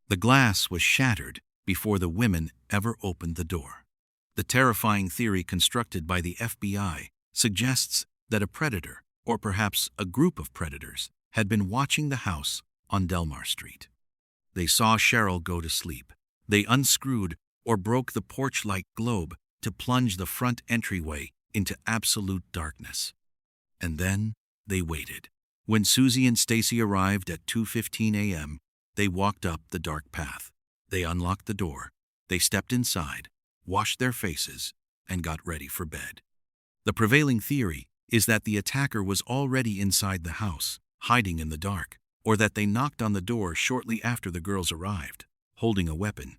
Speaker 1: The glass was shattered before the women ever opened the door. The terrifying theory constructed by the FBI suggests that a predator, or perhaps a group of predators, had been watching the house on Delmar Street. They saw Cheryl go to sleep. They unscrewed or broke the porch-like globe to plunge the front entryway into absolute darkness. And then they waited. When Susie and Stacy arrived at 2:15 a.m., they walked up the dark path. They unlocked the door. They stepped inside, washed their faces, and got ready for bed. The prevailing theory is that the attacker was already inside the house, hiding in the dark, or that they knocked on the door shortly after the girls arrived, holding a weapon,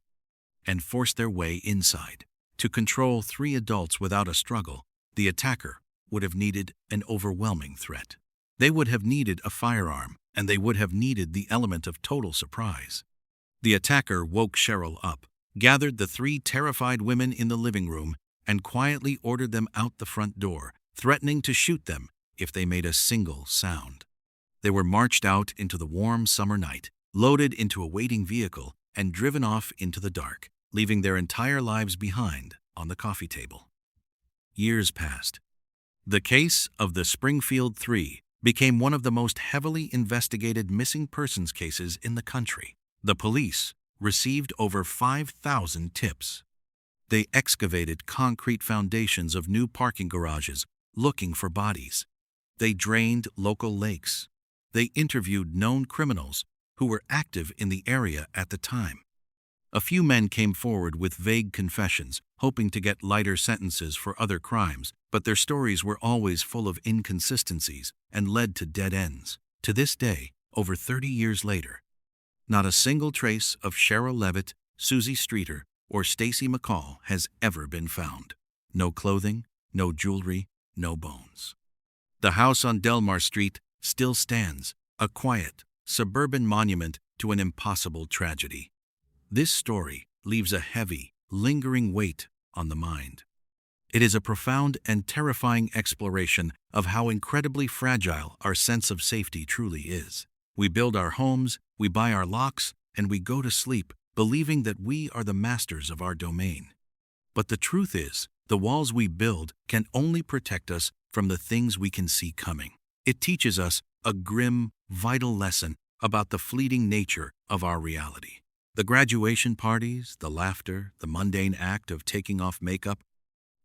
Speaker 1: and forced their way inside. To control three adults without a struggle, the attacker would have needed an overwhelming threat. They would have needed a firearm, and they would have needed the element of total surprise. The attacker woke Cheryl up, gathered the three terrified women in the living room, and quietly ordered them out the front door, threatening to shoot them if they made a single sound. They were marched out into the warm summer night, loaded into a waiting vehicle, and driven off into the dark, leaving their entire lives behind on the coffee table. Years passed. The case of the Springfield Three became one of the most heavily investigated missing persons cases in the country. The police received over 5,000 tips. They excavated concrete foundations of new parking garages looking for bodies. They drained local lakes. They interviewed known criminals who were active in the area at the time. A few men came forward with vague confessions, hoping to get lighter sentences for other crimes, but their stories were always full of inconsistencies and led to dead ends. To this day, over 30 years later, not a single trace of Cheryl Levitt, Susie Streeter, or Stacy McCall has ever been found. No clothing, no jewelry, no bones. The house on Delmar Street still stands, a quiet, suburban monument to an impossible tragedy. This story leaves a heavy, lingering weight on the mind. It is a profound and terrifying exploration of how incredibly fragile our sense of safety truly is. We build our homes, we buy our locks, and we go to sleep believing that we are the masters of our domain. But the truth is, the walls we build can only protect us from the things we can see coming. It teaches us a grim, vital lesson about the fleeting nature of our reality. The graduation parties, the laughter, the mundane act of taking off makeup,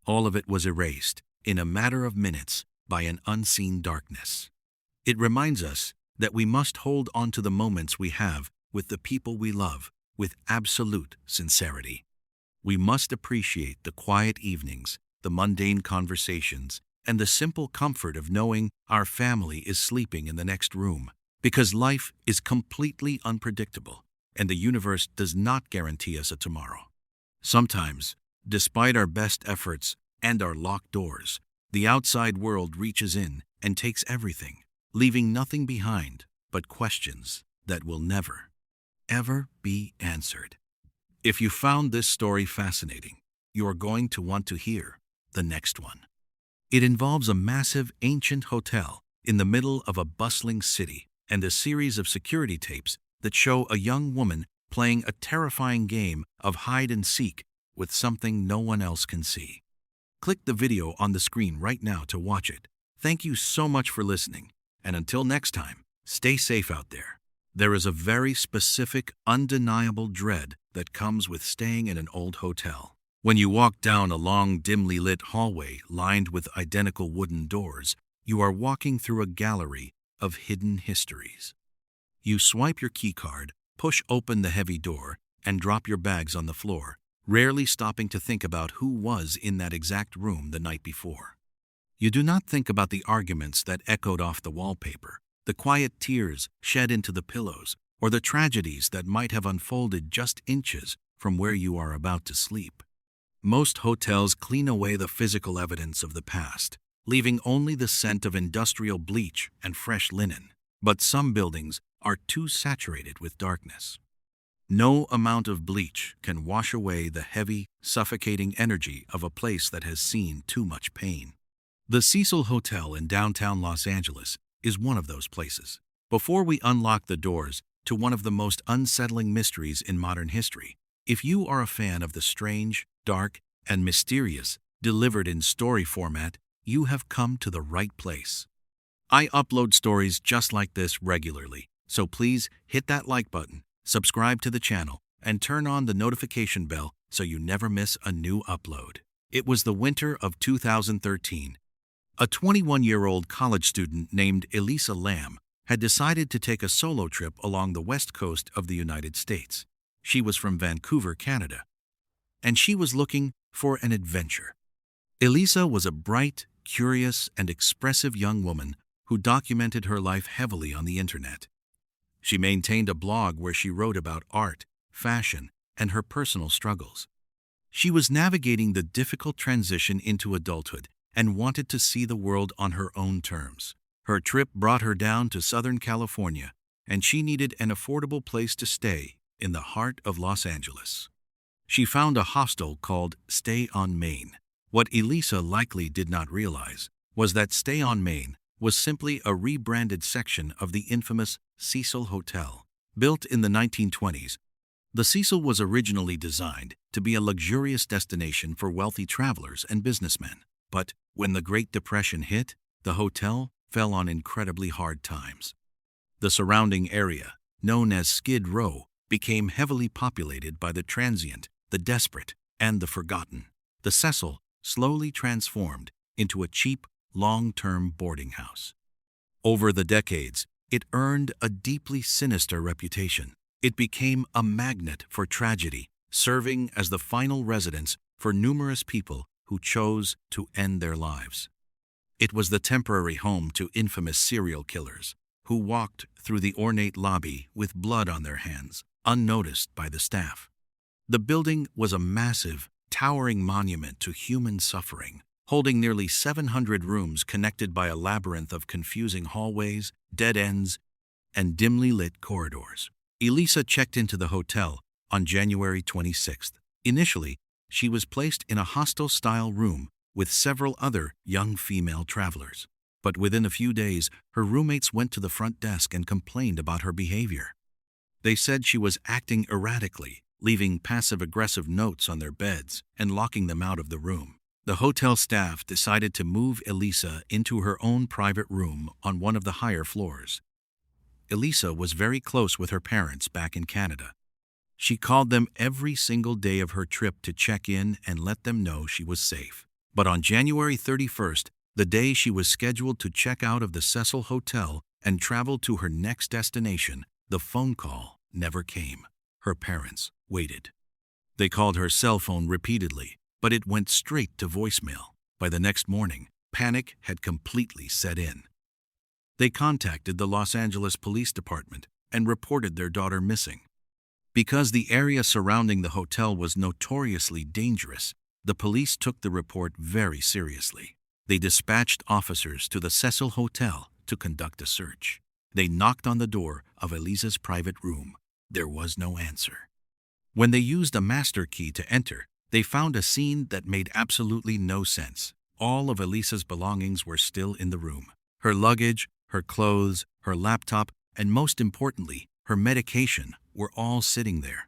Speaker 1: all of it was erased in a matter of minutes by an unseen darkness. It reminds us that we must hold on to the moments we have with the people we love with absolute sincerity. We must appreciate the quiet evenings, the mundane conversations, and the simple comfort of knowing our family is sleeping in the next room, because life is completely unpredictable, and the universe does not guarantee us a tomorrow. Sometimes, despite our best efforts and our locked doors, the outside world reaches in and takes everything, leaving nothing behind but questions that will never, ever be answered. If you found this story fascinating, you are going to want to hear the next one. It involves a massive ancient hotel in the middle of a bustling city and a series of security tapes that show a young woman playing a terrifying game of hide and seek with something no one else can see. Click the video on the screen right now to watch it. Thank you so much for listening, and until next time, stay safe out there. There is a very specific, undeniable dread that comes with staying in an old hotel. When you walk down a long, dimly lit hallway lined with identical wooden doors, you are walking through a gallery of hidden histories. You swipe your keycard, push open the heavy door, and drop your bags on the floor, rarely stopping to think about who was in that exact room the night before. You do not think about the arguments that echoed off the wallpaper, the quiet tears shed into the pillows, or the tragedies that might have unfolded just inches from where you are about to sleep. Most hotels clean away the physical evidence of the past, leaving only the scent of industrial bleach and fresh linen. But some buildings are too saturated with darkness. No amount of bleach can wash away the heavy, suffocating energy of a place that has seen too much pain. The Cecil Hotel in downtown Los Angeles is one of those places. Before we unlock the doors to one of the most unsettling mysteries in modern history, if you are a fan of the strange, dark, and mysterious delivered in story format, you have come to the right place. I upload stories just like this regularly, so please hit that like button, subscribe to the channel, and turn on the notification bell so you never miss a new upload. It was the winter of 2013. A 21-year-old college student named Elisa Lam had decided to take a solo trip along the west coast of the United States. She was from Vancouver, Canada, and she was looking for an adventure. Elisa was a bright, curious, and expressive young woman who documented her life heavily on the internet. She maintained a blog where she wrote about art, fashion, and her personal struggles. She was navigating the difficult transition into adulthood and wanted to see the world on her own terms. Her trip brought her down to Southern California, and she needed an affordable place to stay in the heart of Los Angeles. She found a hostel called Stay on Main. What Elisa likely did not realize was that Stay on Main was simply a rebranded section of the infamous Cecil Hotel. Built in the 1920s, the Cecil was originally designed to be a luxurious destination for wealthy travelers and businessmen. But when the Great Depression hit, the hotel fell on incredibly hard times. The surrounding area, known as Skid Row, became heavily populated by the transient, the desperate, and the forgotten. The Cecil slowly transformed into a cheap, long-term boarding house. Over the decades, it earned a deeply sinister reputation. It became a magnet for tragedy, serving as the final residence for numerous people who chose to end their lives. It was the temporary home to infamous serial killers who walked through the ornate lobby with blood on their hands, unnoticed by the staff. The building was a massive, towering monument to human suffering, holding nearly 700 rooms connected by a labyrinth of confusing hallways, dead ends, and dimly lit corridors. Elisa checked into the hotel on January 26th. Initially, she was placed in a hostel-style room with several other young female travelers. But within a few days, her roommates went to the front desk and complained about her behavior. They said she was acting erratically, leaving passive-aggressive notes on their beds and locking them out of the room. The hotel staff decided to move Elisa into her own private room on one of the higher floors. Elisa was very close with her parents back in Canada. She called them every single day of her trip to check in and let them know she was safe. But on January 31st, the day she was scheduled to check out of the Cecil Hotel and travel to her next destination, the phone call never came. Her parents waited. They called her cell phone repeatedly, but it went straight to voicemail. By the next morning, panic had completely set in. They contacted the Los Angeles Police Department and reported their daughter missing. Because the area surrounding the hotel was notoriously dangerous, the police took the report very seriously. They dispatched officers to the Cecil Hotel to conduct a search. They knocked on the door of Elisa's private room. There was no answer. When they used a master key to enter, they found a scene that made absolutely no sense. All of Elisa's belongings were still in the room. Her luggage, her clothes, her laptop, and most importantly, her medication were all sitting there.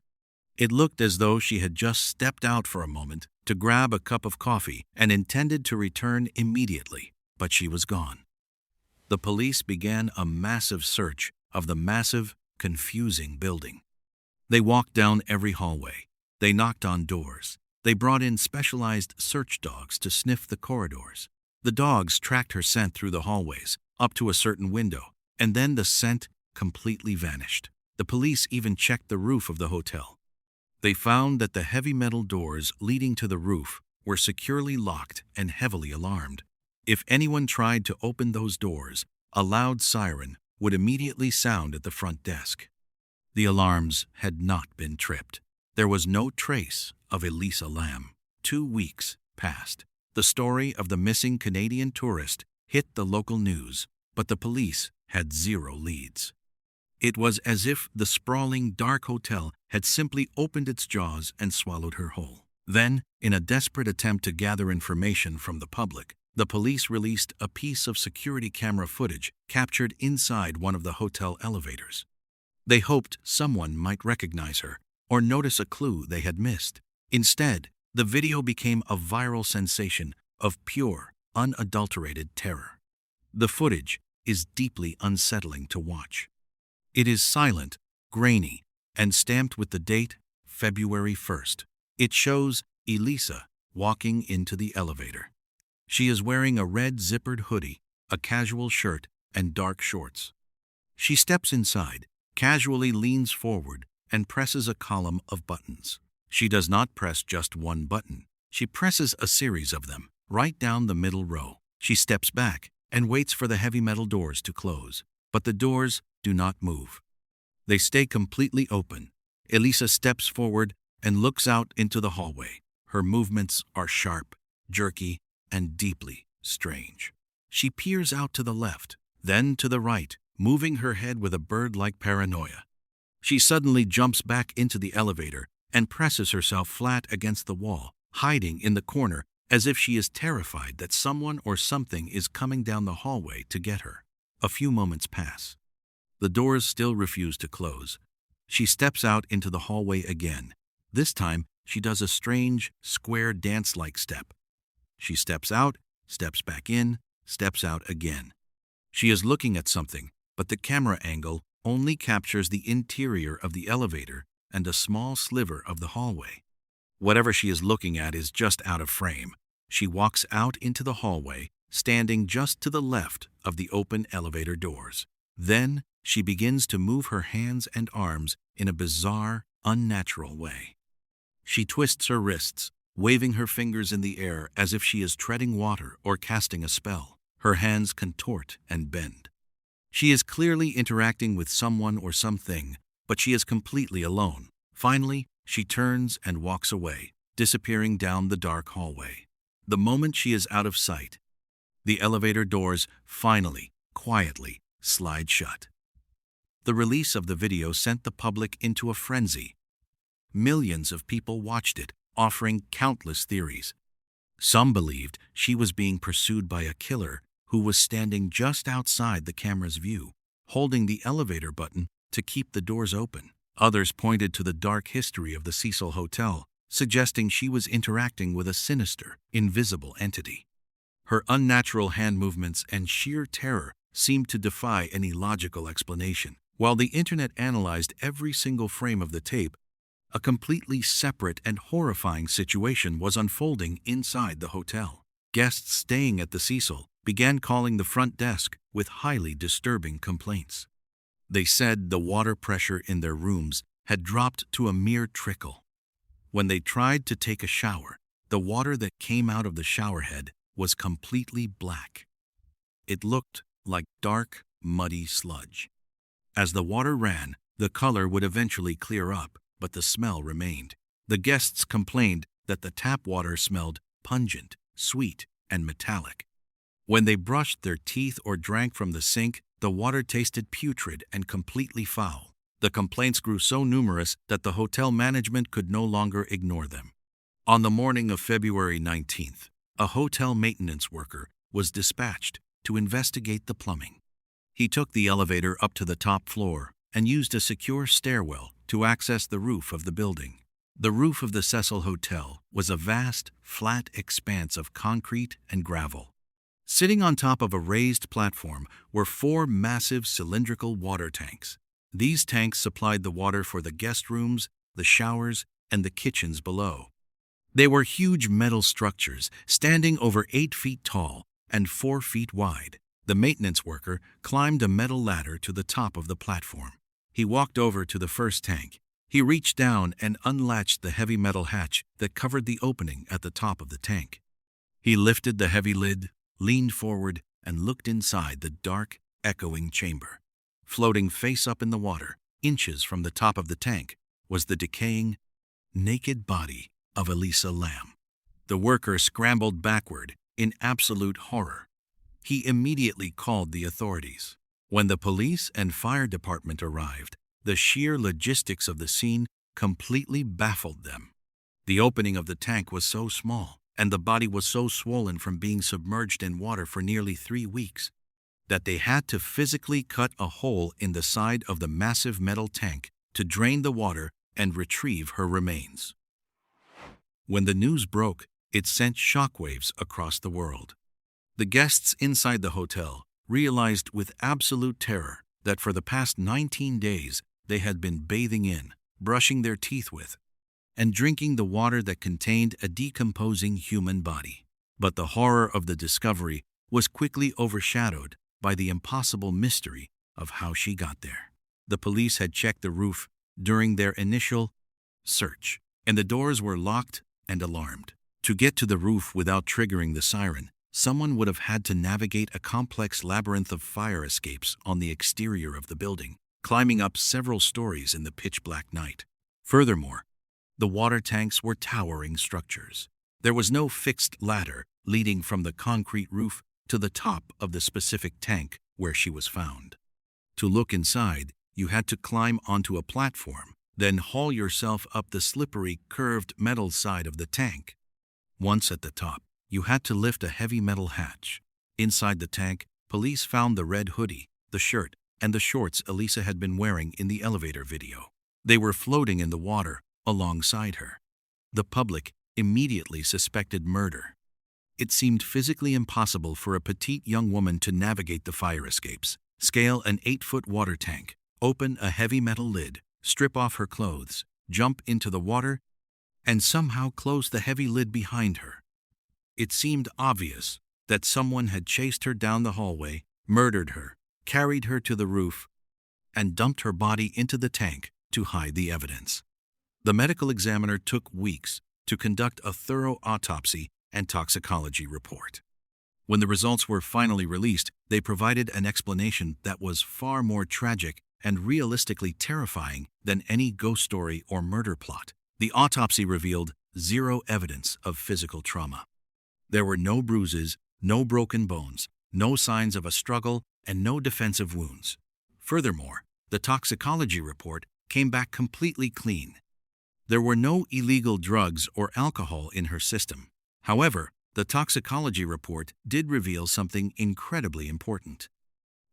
Speaker 1: It looked as though she had just stepped out for a moment to grab a cup of coffee and intended to return immediately, but she was gone. The police began a massive search of the massive, confusing building. They walked down every hallway. They knocked on doors. They brought in specialized search dogs to sniff the corridors. The dogs tracked her scent through the hallways, up to a certain window, and then the scent completely vanished. The police even checked the roof of the hotel. They found that the heavy metal doors leading to the roof were securely locked and heavily alarmed. If anyone tried to open those doors, a loud siren would immediately sound at the front desk. The alarms had not been tripped. There was no trace of Elisa Lam. 2 weeks passed. The story of the missing Canadian tourist hit the local news, but the police had zero leads. It was as if the sprawling, dark hotel had simply opened its jaws and swallowed her whole. Then, in a desperate attempt to gather information from the public, the police released a piece of security camera footage captured inside one of the hotel elevators. They hoped someone might recognize her or notice a clue they had missed. Instead, the video became a viral sensation of pure, unadulterated terror. The footage is deeply unsettling to watch. It is silent, grainy, and stamped with the date February 1st. It shows Elisa walking into the elevator. She is wearing a red zippered hoodie, a casual shirt, and dark shorts. She steps inside, casually leans forward, and presses a column of buttons. She does not press just one button. She presses a series of them, right down the middle row. She steps back and waits for the heavy metal doors to close. But the doors do not move. They stay completely open. Elisa steps forward and looks out into the hallway. Her movements are sharp, jerky, and deeply strange. She peers out to the left, then to the right, moving her head with a bird-like paranoia. She suddenly jumps back into the elevator and presses herself flat against the wall, hiding in the corner as if she is terrified that someone or something is coming down the hallway to get her. A few moments pass. The doors still refuse to close. She steps out into the hallway again. This time, she does a strange, square dance-like step. She steps out, steps back in, steps out again. She is looking at something, but the camera angle only captures the interior of the elevator and a small sliver of the hallway. Whatever she is looking at is just out of frame. She walks out into the hallway, standing just to the left of the open elevator doors. Then she begins to move her hands and arms in a bizarre, unnatural way. She twists her wrists, waving her fingers in the air as if she is treading water or casting a spell. Her hands contort and bend. She is clearly interacting with someone or something, but she is completely alone. Finally, she turns and walks away, disappearing down the dark hallway. The moment she is out of sight, the elevator doors finally, quietly, slide shut. The release of the video sent the public into a frenzy. Millions of people watched it, offering countless theories. Some believed she was being pursued by a killer who was standing just outside the camera's view, holding the elevator button to keep the doors open. Others pointed to the dark history of the Cecil Hotel, suggesting she was interacting with a sinister, invisible entity. Her unnatural hand movements and sheer terror seemed to defy any logical explanation. While the internet analyzed every single frame of the tape, a completely separate and horrifying situation was unfolding inside the hotel. Guests staying at the Cecil began calling the front desk with highly disturbing complaints. They said the water pressure in their rooms had dropped to a mere trickle. When they tried to take a shower, the water that came out of the showerhead was completely black. It looked like dark, muddy sludge. As the water ran, the color would eventually clear up, but the smell remained. The guests complained that the tap water smelled pungent, sweet, and metallic. When they brushed their teeth or drank from the sink, the water tasted putrid and completely foul. The complaints grew so numerous that the hotel management could no longer ignore them. On the morning of February 19th, a hotel maintenance worker was dispatched to investigate the plumbing. He took the elevator up to the top floor and used a secure stairwell to access the roof of the building. The roof of the Cecil Hotel was a vast, flat expanse of concrete and gravel. Sitting on top of a raised platform were 4 massive cylindrical water tanks. These tanks supplied the water for the guest rooms, the showers, and the kitchens below. They were huge metal structures, standing over 8 feet tall and 4 feet wide. The maintenance worker climbed a metal ladder to the top of the platform. He walked over to the first tank. He reached down and unlatched the heavy metal hatch that covered the opening at the top of the tank. He lifted the heavy lid, leaned forward, and looked inside the dark, echoing chamber. Floating face up in the water, inches from the top of the tank, was the decaying, naked body of Elisa Lam. The worker scrambled backward in absolute horror. He immediately called the authorities. When the police and fire department arrived, the sheer logistics of the scene completely baffled them. The opening of the tank was so small, and the body was so swollen from being submerged in water for nearly 3 weeks, that they had to physically cut a hole in the side of the massive metal tank to drain the water and retrieve her remains. When the news broke, it sent shockwaves across the world. The guests inside the hotel realized with absolute terror that for the past 19 days they had been bathing in, brushing their teeth with, and drinking the water that contained a decomposing human body. But the horror of the discovery was quickly overshadowed by the impossible mystery of how she got there. The police had checked the roof during their initial search, and the doors were locked and alarmed. To get to the roof without triggering the siren, someone would have had to navigate a complex labyrinth of fire escapes on the exterior of the building, climbing up several stories in the pitch-black night. Furthermore, the water tanks were towering structures. There was no fixed ladder leading from the concrete roof to the top of the specific tank where she was found. To look inside, you had to climb onto a platform, then haul yourself up the slippery, curved metal side of the tank. Once at the top, you had to lift a heavy metal hatch. Inside the tank, police found the red hoodie, the shirt, and the shorts Elisa had been wearing in the elevator video. They were floating in the water alongside her. The public immediately suspected murder. It seemed physically impossible for a petite young woman to navigate the fire escapes, scale an 8-foot water tank, open a heavy metal lid, strip off her clothes, jump into the water, and somehow close the heavy lid behind her. It seemed obvious that someone had chased her down the hallway, murdered her, carried her to the roof, and dumped her body into the tank to hide the evidence. The medical examiner took weeks to conduct a thorough autopsy and toxicology report. When the results were finally released, they provided an explanation that was far more tragic and realistically terrifying than any ghost story or murder plot. The autopsy revealed zero evidence of physical trauma. There were no bruises, no broken bones, no signs of a struggle, and no defensive wounds. Furthermore, the toxicology report came back completely clean. There were no illegal drugs or alcohol in her system. However, the toxicology report did reveal something incredibly important.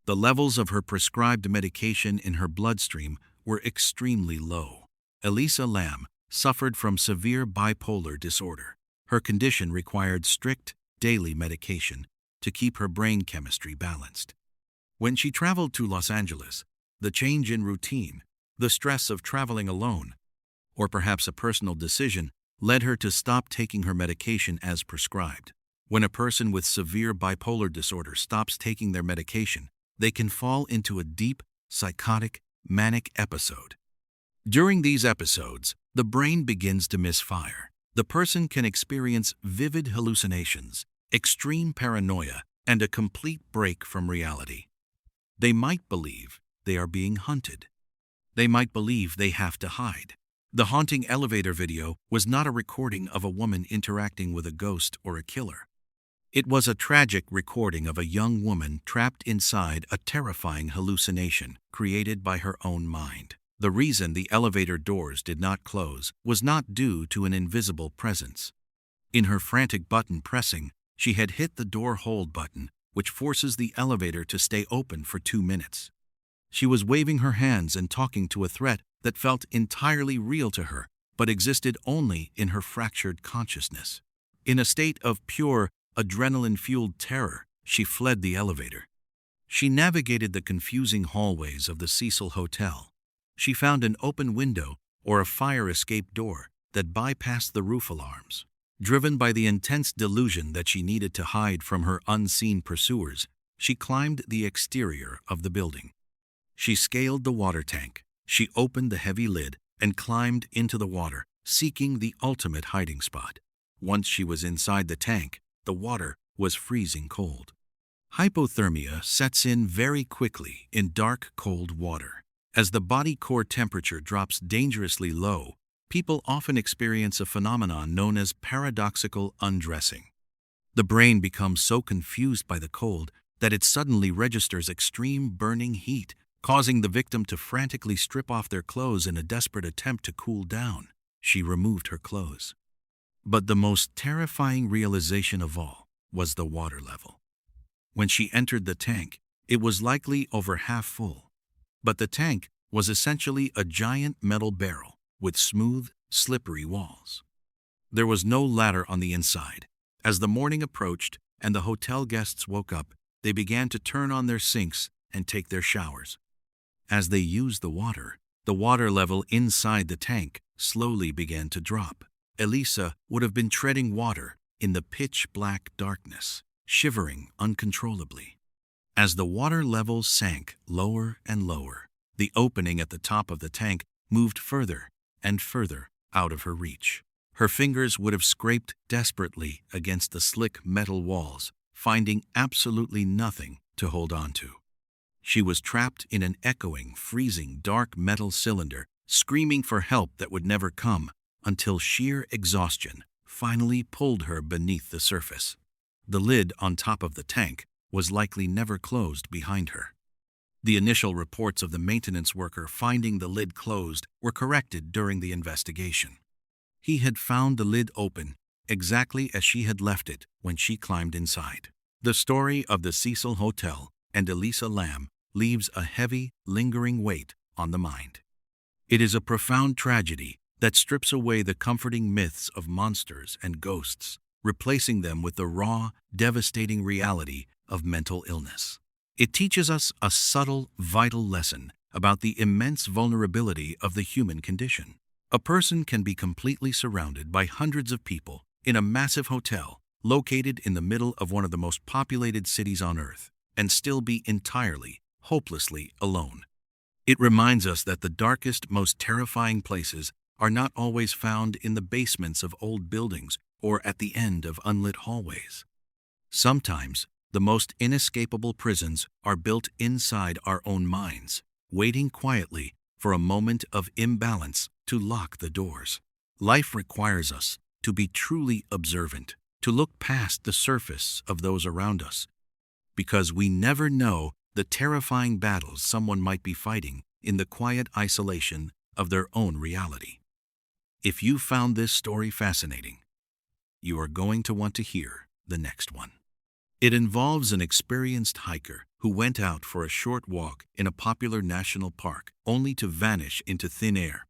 Speaker 1: The levels of her prescribed medication in her bloodstream were extremely low. Elisa Lam suffered from severe bipolar disorder. Her condition required strict, daily medication to keep her brain chemistry balanced. When she traveled to Los Angeles, the change in routine, the stress of traveling alone, or perhaps a personal decision, led her to stop taking her medication as prescribed. When a person with severe bipolar disorder stops taking their medication, they can fall into a deep, psychotic, manic episode. During these episodes, the brain begins to misfire. The person can experience vivid hallucinations, extreme paranoia, and a complete break from reality. They might believe they are being hunted. They might believe they have to hide. The haunting elevator video was not a recording of a woman interacting with a ghost or a killer. It was a tragic recording of a young woman trapped inside a terrifying hallucination created by her own mind. The reason the elevator doors did not close was not due to an invisible presence. In her frantic button pressing, she had hit the door hold button, which forces the elevator to stay open for 2 minutes. She was waving her hands and talking to a threat that felt entirely real to her, but existed only in her fractured consciousness. In a state of pure, adrenaline-fueled terror, she fled the elevator. She navigated the confusing hallways of the Cecil Hotel. She found an open window or a fire escape door that bypassed the roof alarms. Driven by the intense delusion that she needed to hide from her unseen pursuers, she climbed the exterior of the building. She scaled the water tank. She opened the heavy lid and climbed into the water, seeking the ultimate hiding spot. Once she was inside the tank, the water was freezing cold. Hypothermia sets in very quickly in dark, cold water. As the body core temperature drops dangerously low, people often experience a phenomenon known as paradoxical undressing. The brain becomes so confused by the cold that it suddenly registers extreme burning heat, causing the victim to frantically strip off their clothes in a desperate attempt to cool down. She removed her clothes. But the most terrifying realization of all was the water level. When she entered the tank, it was likely over half full. But the tank was essentially a giant metal barrel with smooth, slippery walls. There was no ladder on the inside. As the morning approached and the hotel guests woke up, they began to turn on their sinks and take their showers. As they used the water level inside the tank slowly began to drop. Elisa would have been treading water in the pitch-black darkness, shivering uncontrollably. As the water level sank lower and lower, the opening at the top of the tank moved further and further out of her reach. Her fingers would have scraped desperately against the slick metal walls, finding absolutely nothing to hold on to. She was trapped in an echoing, freezing, dark metal cylinder, screaming for help that would never come, until sheer exhaustion finally pulled her beneath the surface. The lid on top of the tank was likely never closed behind her. The initial reports of the maintenance worker finding the lid closed were corrected during the investigation. He had found the lid open exactly as she had left it when she climbed inside. The story of the Cecil Hotel and Elisa Lam leaves a heavy, lingering weight on the mind. It is a profound tragedy that strips away the comforting myths of monsters and ghosts, replacing them with the raw, devastating reality of mental illness. It teaches us a subtle, vital lesson about the immense vulnerability of the human condition. A person can be completely surrounded by hundreds of people in a massive hotel located in the middle of one of the most populated cities on Earth and still be entirely, hopelessly alone. It reminds us that the darkest, most terrifying places are not always found in the basements of old buildings or at the end of unlit hallways. Sometimes, the most inescapable prisons are built inside our own minds, waiting quietly for a moment of imbalance to lock the doors. Life requires us to be truly observant, to look past the surface of those around us, because we never know the terrifying battles someone might be fighting in the quiet isolation of their own reality. If you found this story fascinating, you are going to want to hear the next one. It involves an experienced hiker who went out for a short walk in a popular national park only to vanish into thin air,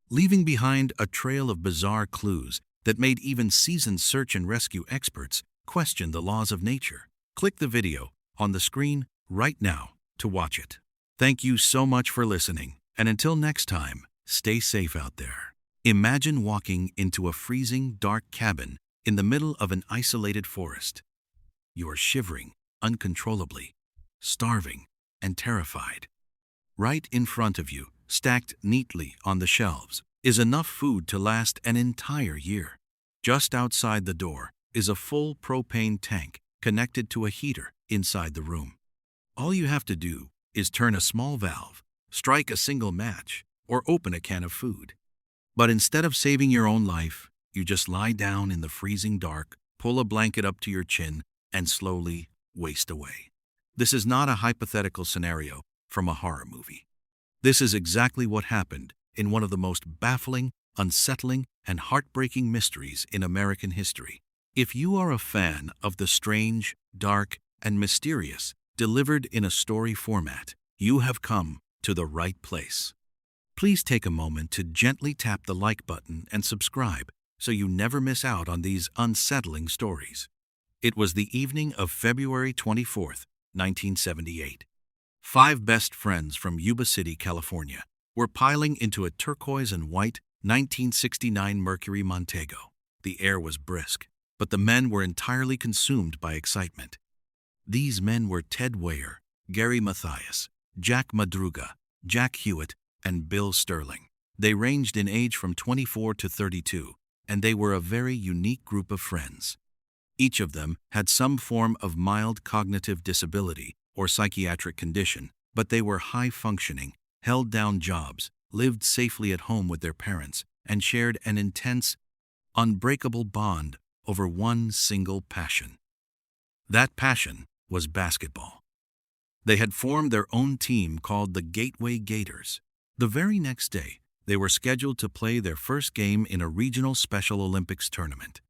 Speaker 1: leaving behind a trail of bizarre clues that made even seasoned search and rescue experts question the laws of nature. Click the video on the screen right now to watch it. Thank you so much for listening, and until next time, stay safe out there. Imagine walking into a freezing, dark cabin in the middle of an isolated forest. You are shivering uncontrollably, starving, and terrified. Right in front of you, stacked neatly on the shelves, is enough food to last an entire year. Just outside the door is a full propane tank connected to a heater inside the room. All you have to do is turn a small valve, strike a single match, or open a can of food. But instead of saving your own life, you just lie down in the freezing dark, pull a blanket up to your chin, and slowly waste away. This is not a hypothetical scenario from a horror movie. This is exactly what happened in one of the most baffling, unsettling, and heartbreaking mysteries in American history. If you are a fan of the strange, dark, and mysterious delivered in a story format, you have come to the right place. Please take a moment to gently tap the like button and subscribe so you never miss out on these unsettling stories. It was the evening of February 24th, 1978. 5 best friends from Yuba City, California, were piling into a turquoise and white 1969 Mercury Montego. The air was brisk, but the men were entirely consumed by excitement. These men were Ted Weyer, Gary Mathias, Jack Madruga, Jack Hewitt, and Bill Sterling. They ranged in age from 24 to 32, and they were a very unique group of friends. Each of them had some form of mild cognitive disability or psychiatric condition, but they were high-functioning, held down jobs, lived safely at home with their parents, and shared an intense, unbreakable bond over one single passion. That passion was basketball. They had formed their own team called the Gateway Gators. The very next day, they were scheduled to play their first game in a regional Special Olympics tournament.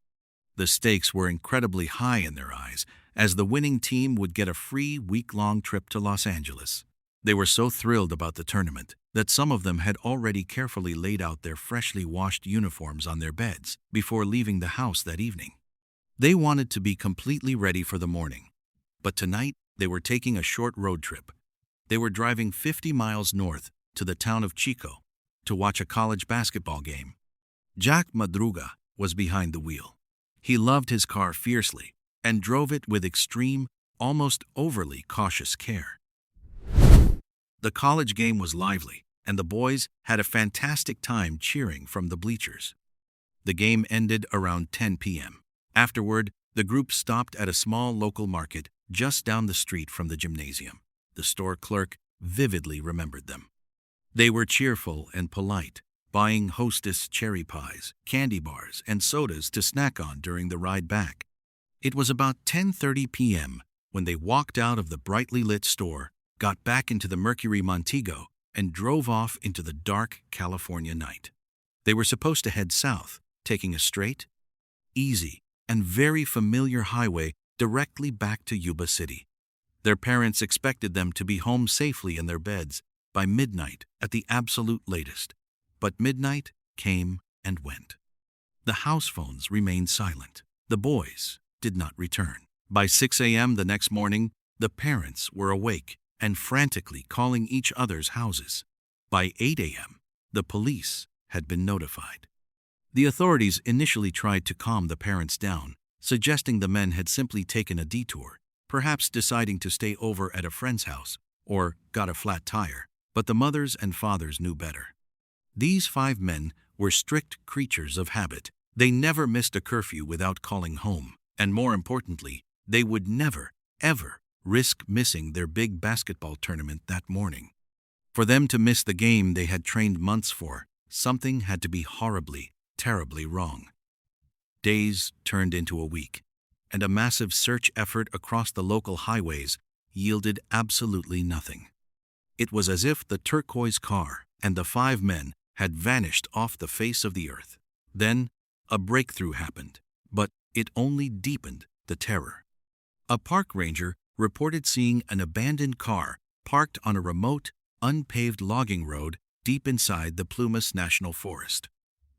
Speaker 1: The stakes were incredibly high in their eyes, as the winning team would get a free week-long trip to Los Angeles. They were so thrilled about the tournament that some of them had already carefully laid out their freshly washed uniforms on their beds before leaving the house that evening. They wanted to be completely ready for the morning. But tonight, they were taking a short road trip. They were driving 50 miles north to the town of Chico to watch a college basketball game. Jack Madruga was behind the wheel. He loved his car fiercely and drove it with extreme, almost overly cautious care. The college game was lively, and the boys had a fantastic time cheering from the bleachers. The game ended around 10 p.m. Afterward, the group stopped at a small local market just down the street from the gymnasium. The store clerk vividly remembered them. They were cheerful and polite, buying Hostess cherry pies, candy bars, and sodas to snack on during the ride back. It was about 10:30 p.m. when they walked out of the brightly lit store, got back into the Mercury Montego, and drove off into the dark California night. They were supposed to head south, taking a straight, easy, and very familiar highway directly back to Yuba City. Their parents expected them to be home safely in their beds by midnight at the absolute latest. But midnight came and went. The house phones remained silent. The boys did not return. By 6 a.m. the next morning, the parents were awake and frantically calling each other's houses. By 8 a.m., the police had been notified. The authorities initially tried to calm the parents down, suggesting the men had simply taken a detour, perhaps deciding to stay over at a friend's house or got a flat tire. But the mothers and fathers knew better. These 5 men were strict creatures of habit. They never missed a curfew without calling home, and more importantly, they would never, ever risk missing their big basketball tournament that morning. For them to miss the game they had trained months for, something had to be horribly, terribly wrong. Days turned into a week, and a massive search effort across the local highways yielded absolutely nothing. It was as if the turquoise car and the 5 men had vanished off the face of the earth. Then, a breakthrough happened, but it only deepened the terror. A park ranger reported seeing an abandoned car parked on a remote, unpaved logging road deep inside the Plumas National Forest.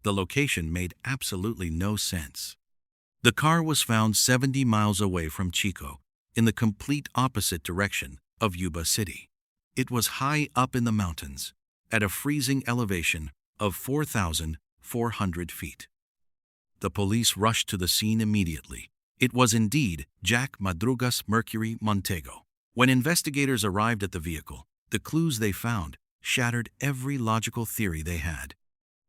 Speaker 1: The location made absolutely no sense. The car was found 70 miles away from Chico, in the complete opposite direction of Yuba City. It was high up in the mountains, at a freezing elevation of 4,400 feet. The police rushed to the scene immediately. It was indeed Jack Madruga's Mercury Montego. When investigators arrived at the vehicle, the clues they found shattered every logical theory they had.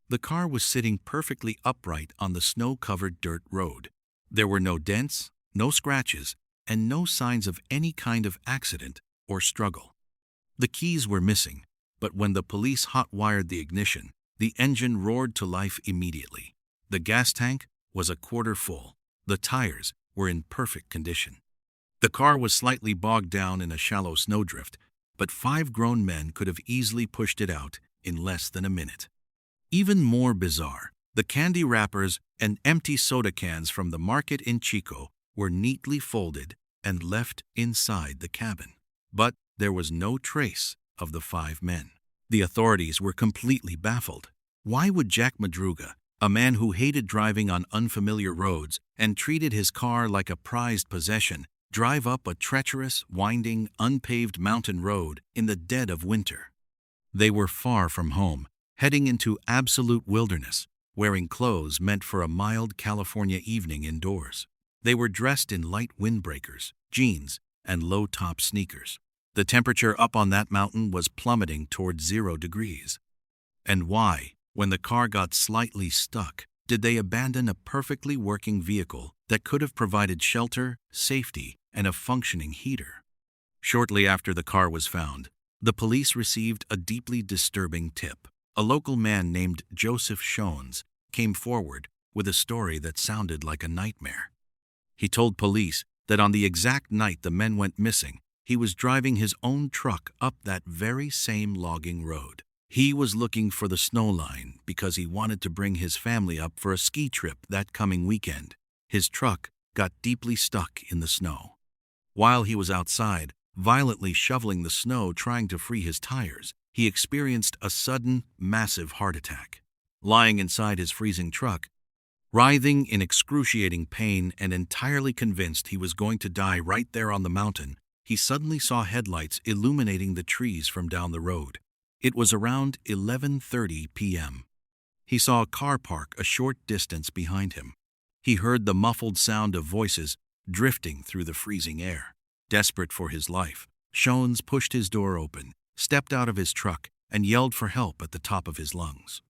Speaker 1: The car was sitting perfectly upright on the snow-covered dirt road. There were no dents, no scratches, and no signs of any kind of accident or struggle. The keys were missing, but when the police hot-wired the ignition, the engine roared to life immediately. The gas tank was a quarter full. The tires were in perfect condition. The car was slightly bogged down in a shallow snowdrift, but 5 grown men could have easily pushed it out in less than a minute. Even more bizarre, the candy wrappers and empty soda cans from the market in Chico were neatly folded and left inside the cabin. But there was no trace of the 5 men. The authorities were completely baffled. Why would Jack Madruga, a man who hated driving on unfamiliar roads and treated his car like a prized possession, drive up a treacherous, winding, unpaved mountain road in the dead of winter? They were far from home, heading into absolute wilderness, wearing clothes meant for a mild California evening indoors. They were dressed in light windbreakers, jeans, and low-top sneakers. The temperature up on that mountain was plummeting toward 0 degrees. And why, when the car got slightly stuck, did they abandon a perfectly working vehicle that could have provided shelter, safety, and a functioning heater? Shortly after the car was found, the police received a deeply disturbing tip. A local man named Joseph Shones came forward with a story that sounded like a nightmare. He told police that on the exact night the men went missing, he was driving his own truck up that very same logging road. He was looking for the snow line because he wanted to bring his family up for a ski trip that coming weekend. His truck got deeply stuck in the snow. While he was outside, violently shoveling the snow trying to free his tires, he experienced a sudden, massive heart attack. Lying inside his freezing truck, writhing in excruciating pain and entirely convinced he was going to die right there on the mountain, he suddenly saw headlights illuminating the trees from down the road. It was around 11:30 p.m. He saw a car park a short distance behind him. He heard the muffled sound of voices drifting through the freezing air. Desperate for his life, Shones pushed his door open, stepped out of his truck, and yelled for help at the top of his lungs.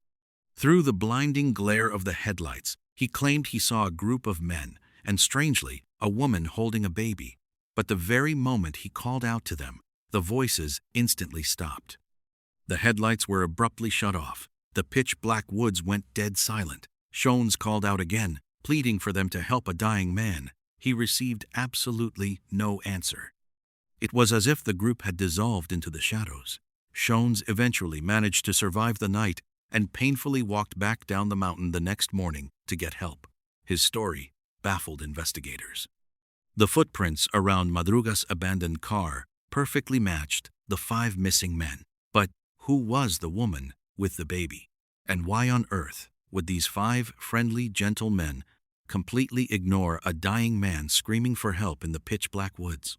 Speaker 1: Through the blinding glare of the headlights, he claimed he saw a group of men, and strangely, a woman holding a baby. But the very moment he called out to them, the voices instantly stopped. The headlights were abruptly shut off. The pitch-black woods went dead silent. Shones called out again, pleading for them to help a dying man. He received absolutely no answer. It was as if the group had dissolved into the shadows. Shones eventually managed to survive the night and painfully walked back down the mountain the next morning to get help. His story baffled investigators. The footprints around Madruga's abandoned car perfectly matched the 5 missing men. But who was the woman with the baby? And why on earth would these 5 friendly, gentle men completely ignore a dying man screaming for help in the pitch-black woods?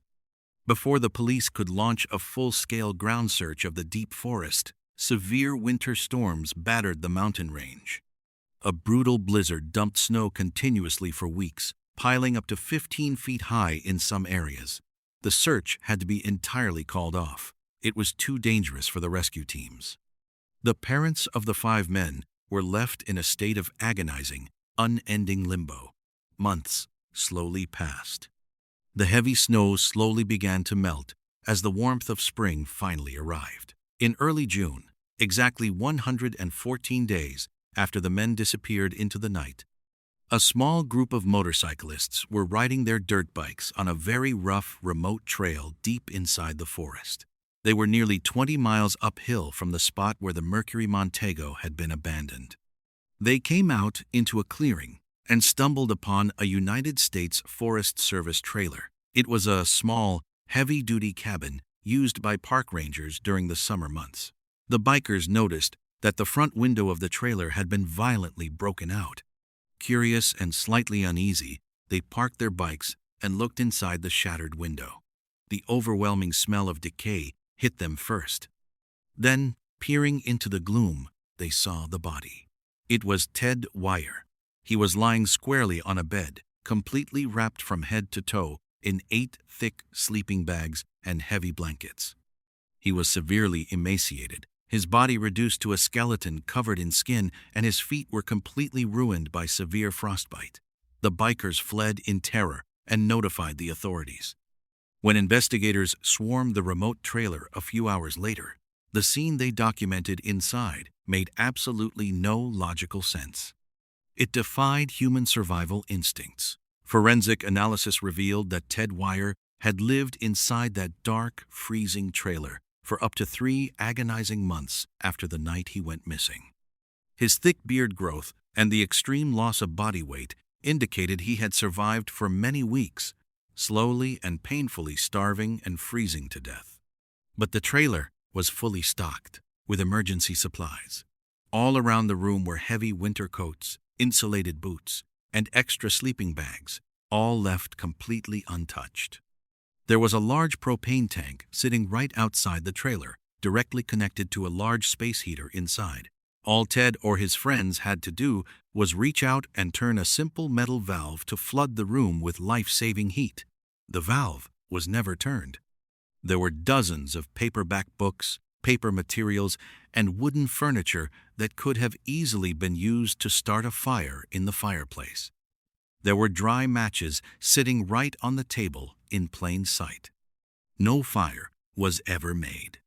Speaker 1: Before the police could launch a full-scale ground search of the deep forest, severe winter storms battered the mountain range. A brutal blizzard dumped snow continuously for weeks, piling up to 15 feet high in some areas. The search had to be entirely called off. It was too dangerous for the rescue teams. The parents of the 5 men were left in a state of agonizing, unending limbo. Months slowly passed. The heavy snow slowly began to melt as the warmth of spring finally arrived. In early June, exactly 114 days after the men disappeared into the night, a small group of motorcyclists were riding their dirt bikes on a very rough, remote trail deep inside the forest. They were nearly 20 miles uphill from the spot where the Mercury Montego had been abandoned. They came out into a clearing and stumbled upon a United States Forest Service trailer. It was a small, heavy-duty cabin used by park rangers during the summer months. The bikers noticed that the front window of the trailer had been violently broken out. Curious and slightly uneasy, they parked their bikes and looked inside the shattered window. The overwhelming smell of decay hit them first. Then, peering into the gloom, they saw the body. It was Ted Wire. He was lying squarely on a bed, completely wrapped from head to toe in 8 thick sleeping bags and heavy blankets. He was severely emaciated, his body reduced to a skeleton covered in skin, and his feet were completely ruined by severe frostbite. The bikers fled in terror and notified the authorities. When investigators swarmed the remote trailer a few hours later, the scene they documented inside made absolutely no logical sense. It defied human survival instincts. Forensic analysis revealed that Ted Wire had lived inside that dark, freezing trailer for up to 3 agonizing months after the night he went missing. His thick beard growth and the extreme loss of body weight indicated he had survived for many weeks, slowly and painfully starving and freezing to death. But the trailer was fully stocked with emergency supplies. All around the room were heavy winter coats, insulated boots, and extra sleeping bags, all left completely untouched. There was a large propane tank sitting right outside the trailer, directly connected to a large space heater inside. All Ted or his friends had to do was reach out and turn a simple metal valve to flood the room with life-saving heat. The valve was never turned. There were dozens of paperback books, paper materials, and wooden furniture that could have easily been used to start a fire in the fireplace. There were dry matches sitting right on the table in plain sight. No fire was ever made.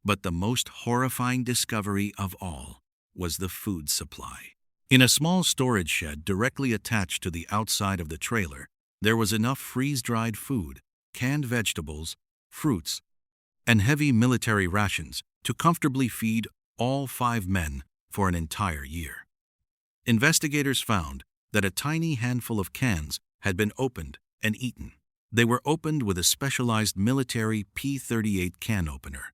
Speaker 1: But the most horrifying discovery of all was the food supply. In a small storage shed directly attached to the outside of the trailer, there was enough freeze-dried food, canned vegetables, fruits, and heavy military rations to comfortably feed all 5 men for an entire year. Investigators found that a tiny handful of cans had been opened and eaten. They were opened with a specialized military P-38 can opener.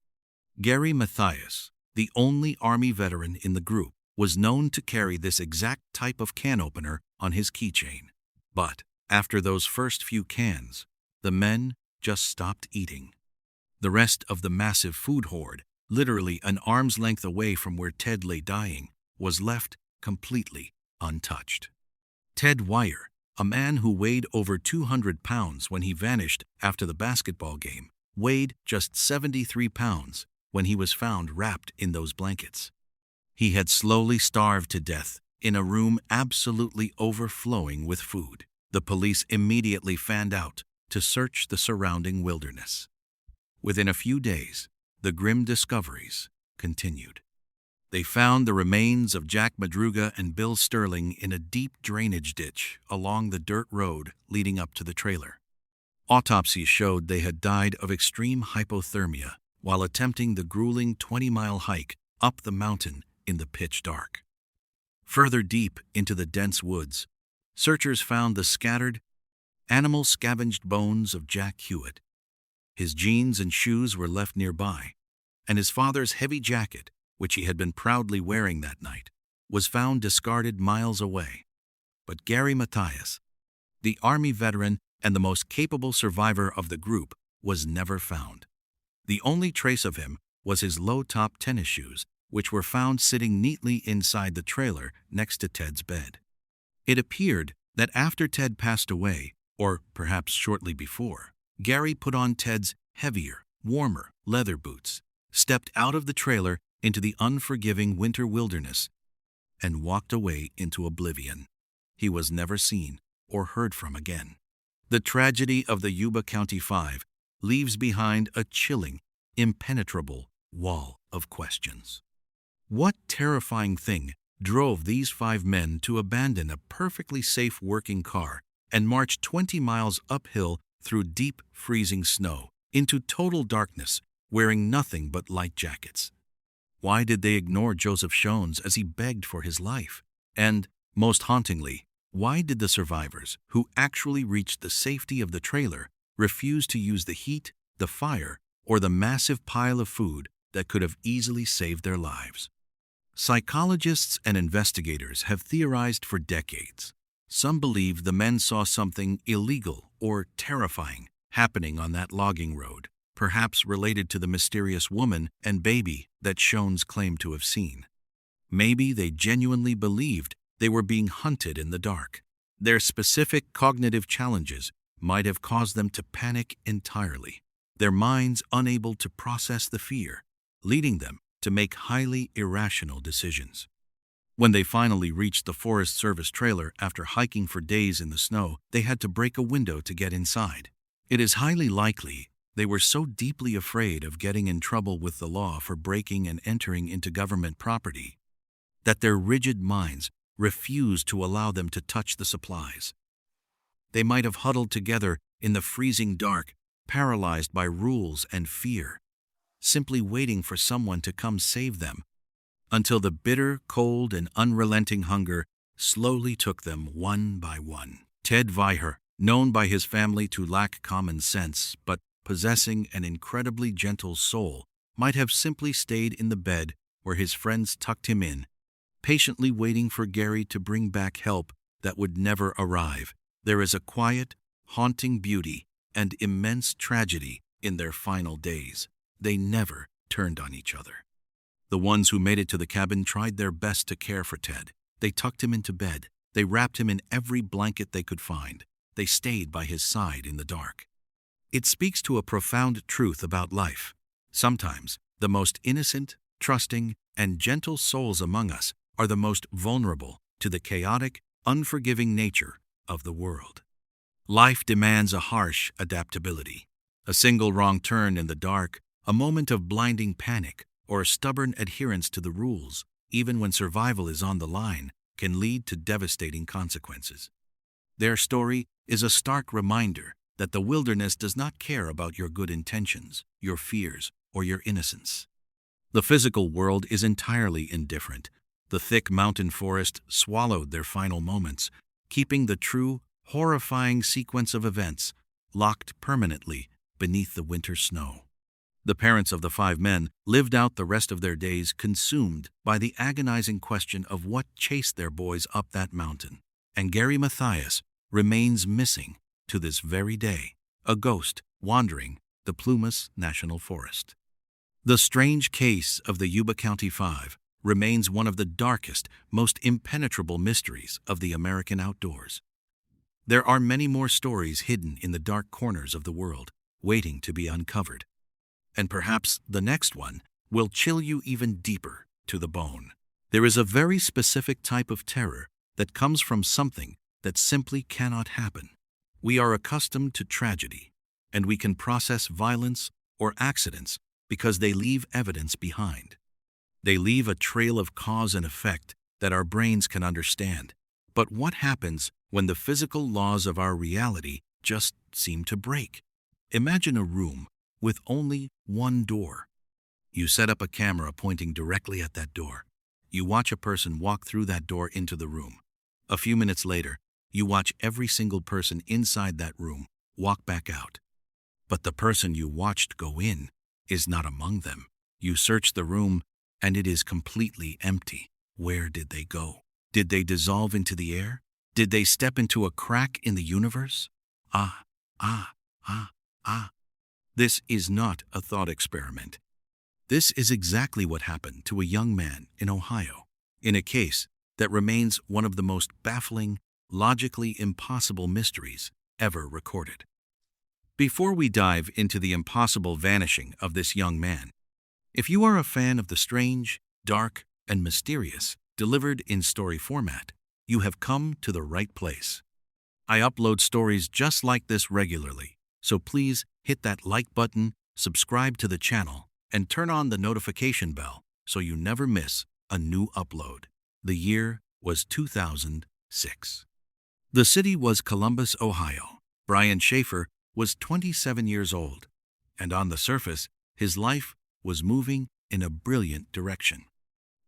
Speaker 1: Gary Mathias, the only Army veteran in the group, was known to carry this exact type of can opener on his keychain. But after those first few cans, the men just stopped eating. The rest of the massive food hoard, literally an arm's length away from where Ted lay dying, was left completely untouched. Ted Wire, a man who weighed over 200 pounds when he vanished after the basketball game, weighed just 73 pounds when he was found wrapped in those blankets. He had slowly starved to death in a room absolutely overflowing with food. The police immediately fanned out to search the surrounding wilderness. Within a few days, the grim discoveries continued. They found the remains of Jack Madruga and Bill Sterling in a deep drainage ditch along the dirt road leading up to the trailer. Autopsies showed they had died of extreme hypothermia while attempting the grueling 20-mile hike up the mountain in the pitch dark. Further deep into the dense woods, searchers found the scattered, animal-scavenged bones of Jack Hewitt. His jeans and shoes were left nearby, and his father's heavy jacket, which he had been proudly wearing that night, was found discarded miles away. But Gary Mathias, the Army veteran and the most capable survivor of the group, was never found. The only trace of him was his low-top tennis shoes, which were found sitting neatly inside the trailer next to Ted's bed. It appeared that after Ted passed away, or perhaps shortly before, Gary put on Ted's heavier, warmer leather boots, stepped out of the trailer into the unforgiving winter wilderness, and walked away into oblivion. He was never seen or heard from again. The tragedy of the Yuba County Five leaves behind a chilling, impenetrable wall of questions. What terrifying thing drove these 5 men to abandon a perfectly safe working car and march 20 miles uphill through deep, freezing snow into total darkness, wearing nothing but light jackets? Why did they ignore Joseph Shones as he begged for his life? And, most hauntingly, why did the survivors, who actually reached the safety of the trailer, refuse to use the heat, the fire, or the massive pile of food that could have easily saved their lives? Psychologists and investigators have theorized for decades. Some believe the men saw something illegal or terrifying happening on that logging road, perhaps related to the mysterious woman and baby that Shones claimed to have seen. Maybe they genuinely believed they were being hunted in the dark. Their specific cognitive challenges might have caused them to panic entirely, their minds unable to process the fear, leading them to make highly irrational decisions. When they finally reached the Forest Service trailer after hiking for days in the snow, they had to break a window to get inside. It is highly likely they were so deeply afraid of getting in trouble with the law for breaking and entering into government property that their rigid minds refused to allow them to touch the supplies. They might have huddled together in the freezing dark, paralyzed by rules and fear, simply waiting for someone to come save them, until the bitter, cold, and unrelenting hunger slowly took them one by one. Ted Wire, known by his family to lack common sense but possessing an incredibly gentle soul, might have simply stayed in the bed where his friends tucked him in, patiently waiting for Gary to bring back help that would never arrive. There is a quiet, haunting beauty and immense tragedy in their final days. They never turned on each other. The ones who made it to the cabin tried their best to care for Ted. They tucked him into bed. They wrapped him in every blanket they could find. They stayed by his side in the dark. It speaks to a profound truth about life. Sometimes, the most innocent, trusting, and gentle souls among us are the most vulnerable to the chaotic, unforgiving nature of the world. Life demands a harsh adaptability. A single wrong turn in the dark, a moment of blinding panic, or a stubborn adherence to the rules, even when survival is on the line, can lead to devastating consequences. Their story is a stark reminder that the wilderness does not care about your good intentions, your fears, or your innocence. The physical world is entirely indifferent. The thick mountain forest swallowed their final moments, keeping the true, horrifying sequence of events locked permanently beneath the winter snow. The parents of the 5 men lived out the rest of their days consumed by the agonizing question of what chased their boys up that mountain. And Gary Mathias remains missing to this very day, a ghost wandering the Plumas National Forest. The strange case of the Yuba County 5 remains one of the darkest, most impenetrable mysteries of the American outdoors. There are many more stories hidden in the dark corners of the world, waiting to be uncovered. And perhaps the next one will chill you even deeper to the bone. There is a very specific type of terror that comes from something that simply cannot happen. We are accustomed to tragedy, and we can process violence or accidents because they leave evidence behind. They leave a trail of cause and effect that our brains can understand. But what happens when the physical laws of our reality just seem to break? Imagine a room with only one door. You set up a camera pointing directly at that door. You watch a person walk through that door into the room. A few minutes later, you watch every single person inside that room walk back out. But the person you watched go in is not among them. You search the room, and it is completely empty. Where did they go? Did they dissolve into the air? Did they step into a crack in the universe? Ah. This is not a thought experiment. This is exactly what happened to a young man in Ohio, in a case that remains one of the most baffling, logically impossible mysteries ever recorded. Before we dive into the impossible vanishing of this young man, if you are a fan of the strange, dark, and mysterious delivered in story format, you have come to the right place. I upload stories just like this regularly, so please hit that like button, subscribe to the channel, and turn on the notification bell so you never miss a new upload. The year was 2006. The city was Columbus, Ohio. Brian Schaefer was 27 years old, and on the surface, his life was moving in a brilliant direction.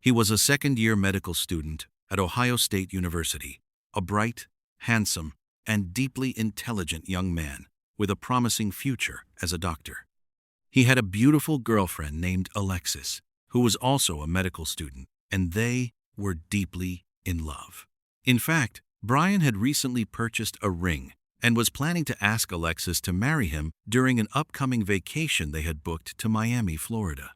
Speaker 1: He was a second-year medical student at Ohio State University, a bright, handsome, and deeply intelligent young man with a promising future as a doctor. He had a beautiful girlfriend named Alexis, who was also a medical student, and they were deeply in love. In fact, Brian had recently purchased a ring and was planning to ask Alexis to marry him during an upcoming vacation they had booked to Miami, Florida.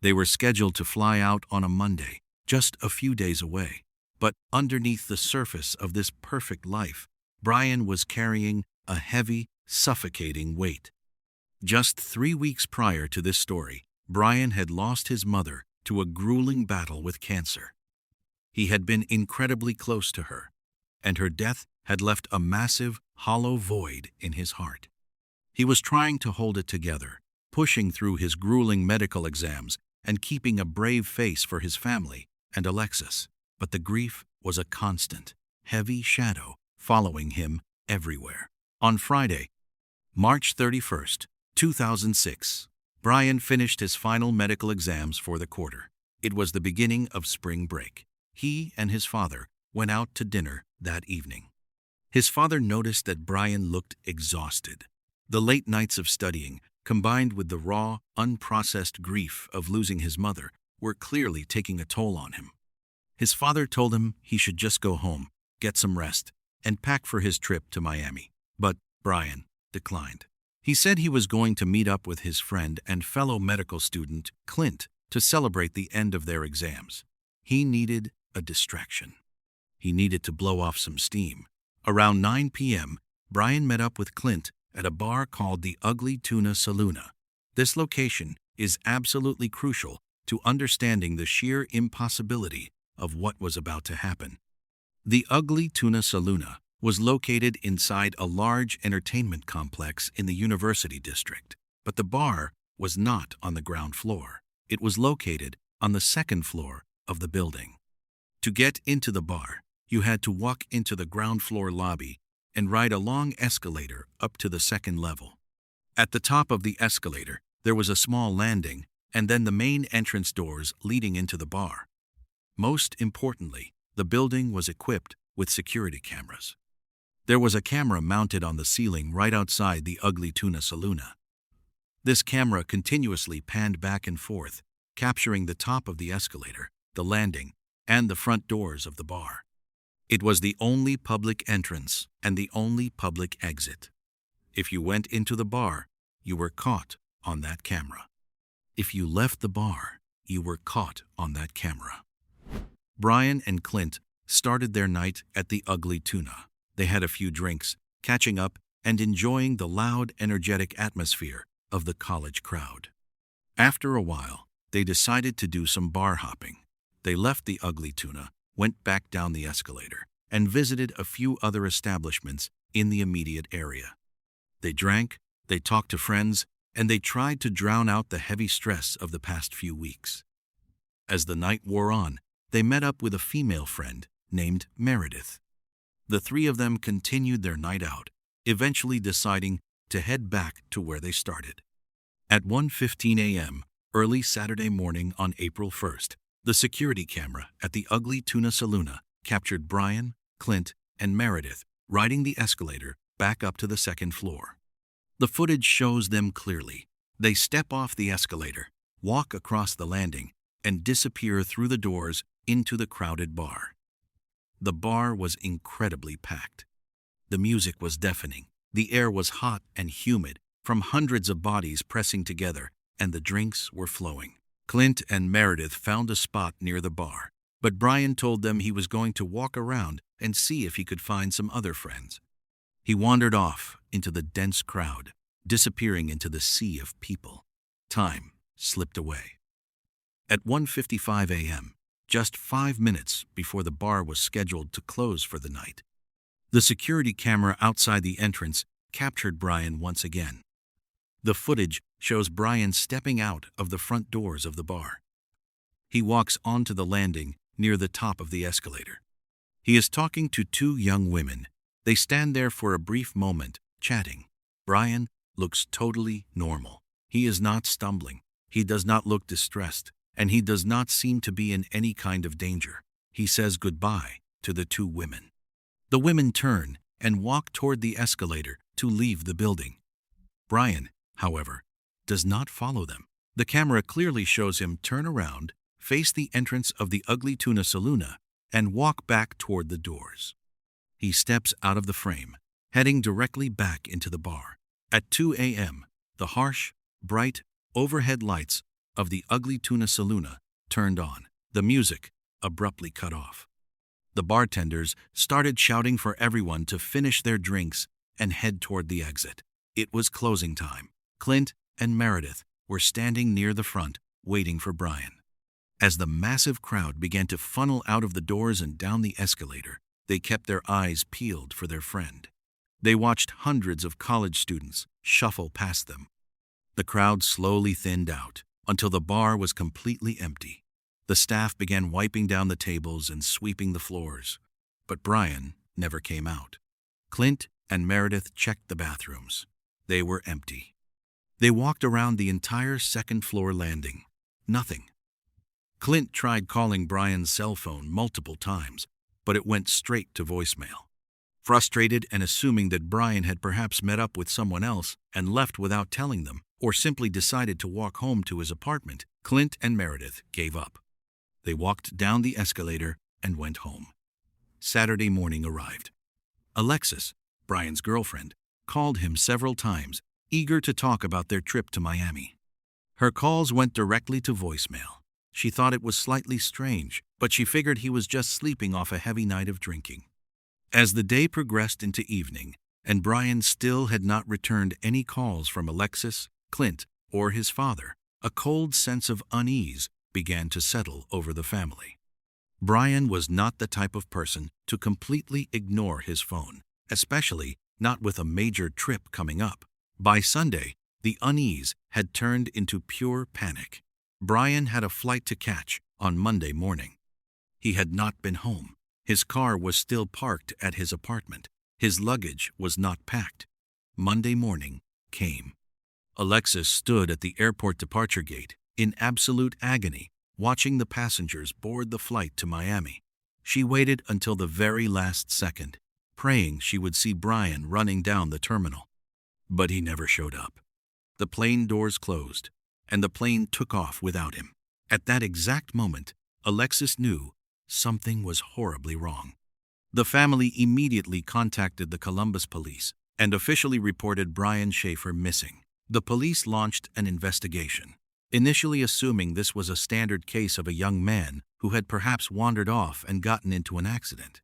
Speaker 1: They were scheduled to fly out on a Monday, just a few days away. But underneath the surface of this perfect life, Brian was carrying a heavy, suffocating weight. Just 3 weeks prior to this story, Brian had lost his mother to a grueling battle with cancer. He had been incredibly close to her, and her death had left a massive, hollow void in his heart. He was trying to hold it together, pushing through his grueling medical exams and keeping a brave face for his family and Alexis. But the grief was a constant, heavy shadow following him everywhere. On Friday, March 31st, 2006, Brian finished his final medical exams for the quarter. It was the beginning of spring break. He and his father went out to dinner that evening. His father noticed that Brian looked exhausted. The late nights of studying, combined with the raw, unprocessed grief of losing his mother, were clearly taking a toll on him. His father told him he should just go home, get some rest, and pack for his trip to Miami. But Brian declined. He said he was going to meet up with his friend and fellow medical student, Clint, to celebrate the end of their exams. He needed a distraction. He needed to blow off some steam. Around 9 p.m., Brian met up with Clint at a bar called the Ugly Tuna Saloon. This location is absolutely crucial to understanding the sheer impossibility of what was about to happen. The Ugly Tuna Saloon was located inside a large entertainment complex in the University District, but the bar was not on the ground floor. It was located on the second floor of the building. To get into the bar, you had to walk into the ground floor lobby and ride a long escalator up to the second level. At the top of the escalator, there was a small landing and then the main entrance doors leading into the bar. Most importantly, the building was equipped with security cameras. There was a camera mounted on the ceiling right outside the Ugly Tuna Saloon. This camera continuously panned back and forth, capturing the top of the escalator, the landing, and the front doors of the bar. It was the only public entrance and the only public exit. If you went into the bar, you were caught on that camera. If you left the bar, you were caught on that camera. Brian and Clint started their night at the Ugly Tuna. They had a few drinks, catching up and enjoying the loud, energetic atmosphere of the college crowd. After a while, they decided to do some bar hopping. They left the Ugly Tuna, went back down the escalator, and visited a few other establishments in the immediate area. They drank, they talked to friends, and they tried to drown out the heavy stress of the past few weeks. As the night wore on, they met up with a female friend named Meredith. The three of them continued their night out, eventually deciding to head back to where they started. At 1:15 a.m., early Saturday morning on April 1st, the security camera at the Ugly Tuna Saloon captured Brian, Clint, and Meredith riding the escalator back up to the second floor. The footage shows them clearly. They step off the escalator, walk across the landing, and disappear through the doors into the crowded bar. The bar was incredibly packed. The music was deafening. The air was hot and humid from hundreds of bodies pressing together, and the drinks were flowing. Clint and Meredith found a spot near the bar, but Brian told them he was going to walk around and see if he could find some other friends. He wandered off into the dense crowd, disappearing into the sea of people. Time slipped away. At 1:55 a.m., just 5 minutes before the bar was scheduled to close for the night, the security camera outside the entrance captured Brian once again. The footage shows Brian stepping out of the front doors of the bar. He walks onto the landing near the top of the escalator. He is talking to two young women. They stand there for a brief moment, chatting. Brian looks totally normal. He is not stumbling. He does not look distressed, and he does not seem to be in any kind of danger. He says goodbye to the two women. The women turn and walk toward the escalator to leave the building. Brian, however, does not follow them. The camera clearly shows him turn around, face the entrance of the Ugly Tuna Saloon, and walk back toward the doors. He steps out of the frame, heading directly back into the bar. At 2 a.m., the harsh, bright, overhead lights of the Ugly Tuna Saloon turned on. The music abruptly cut off. The bartenders started shouting for everyone to finish their drinks and head toward the exit. It was closing time. Clint and Meredith were standing near the front, waiting for Brian. As the massive crowd began to funnel out of the doors and down the escalator, they kept their eyes peeled for their friend. They watched hundreds of college students shuffle past them. The crowd slowly thinned out until the bar was completely empty. The staff began wiping down the tables and sweeping the floors, but Brian never came out. Clint and Meredith checked the bathrooms. They were empty. They walked around the entire second-floor landing. Nothing. Clint tried calling Brian's cell phone multiple times, but it went straight to voicemail. Frustrated and assuming that Brian had perhaps met up with someone else and left without telling them, or simply decided to walk home to his apartment, Clint and Meredith gave up. They walked down the escalator and went home. Saturday morning arrived. Alexis, Brian's girlfriend, called him several times, eager to talk about their trip to Miami. Her calls went directly to voicemail. She thought it was slightly strange, but she figured he was just sleeping off a heavy night of drinking. As the day progressed into evening, and Brian still had not returned any calls from Alexis, Clint, or his father, a cold sense of unease began to settle over the family. Brian was not the type of person to completely ignore his phone, especially not with a major trip coming up. By Sunday, the unease had turned into pure panic. Brian had a flight to catch on Monday morning. He had not been home. His car was still parked at his apartment. His luggage was not packed. Monday morning came. Alexis stood at the airport departure gate in absolute agony, watching the passengers board the flight to Miami. She waited until the very last second, praying she would see Brian running down the terminal. But he never showed up. The plane doors closed, and the plane took off without him. At that exact moment, Alexis knew something was horribly wrong. The family immediately contacted the Columbus police and officially reported Brian Schaefer missing. The police launched an investigation, initially assuming this was a standard case of a young man who had perhaps wandered off and gotten into an accident.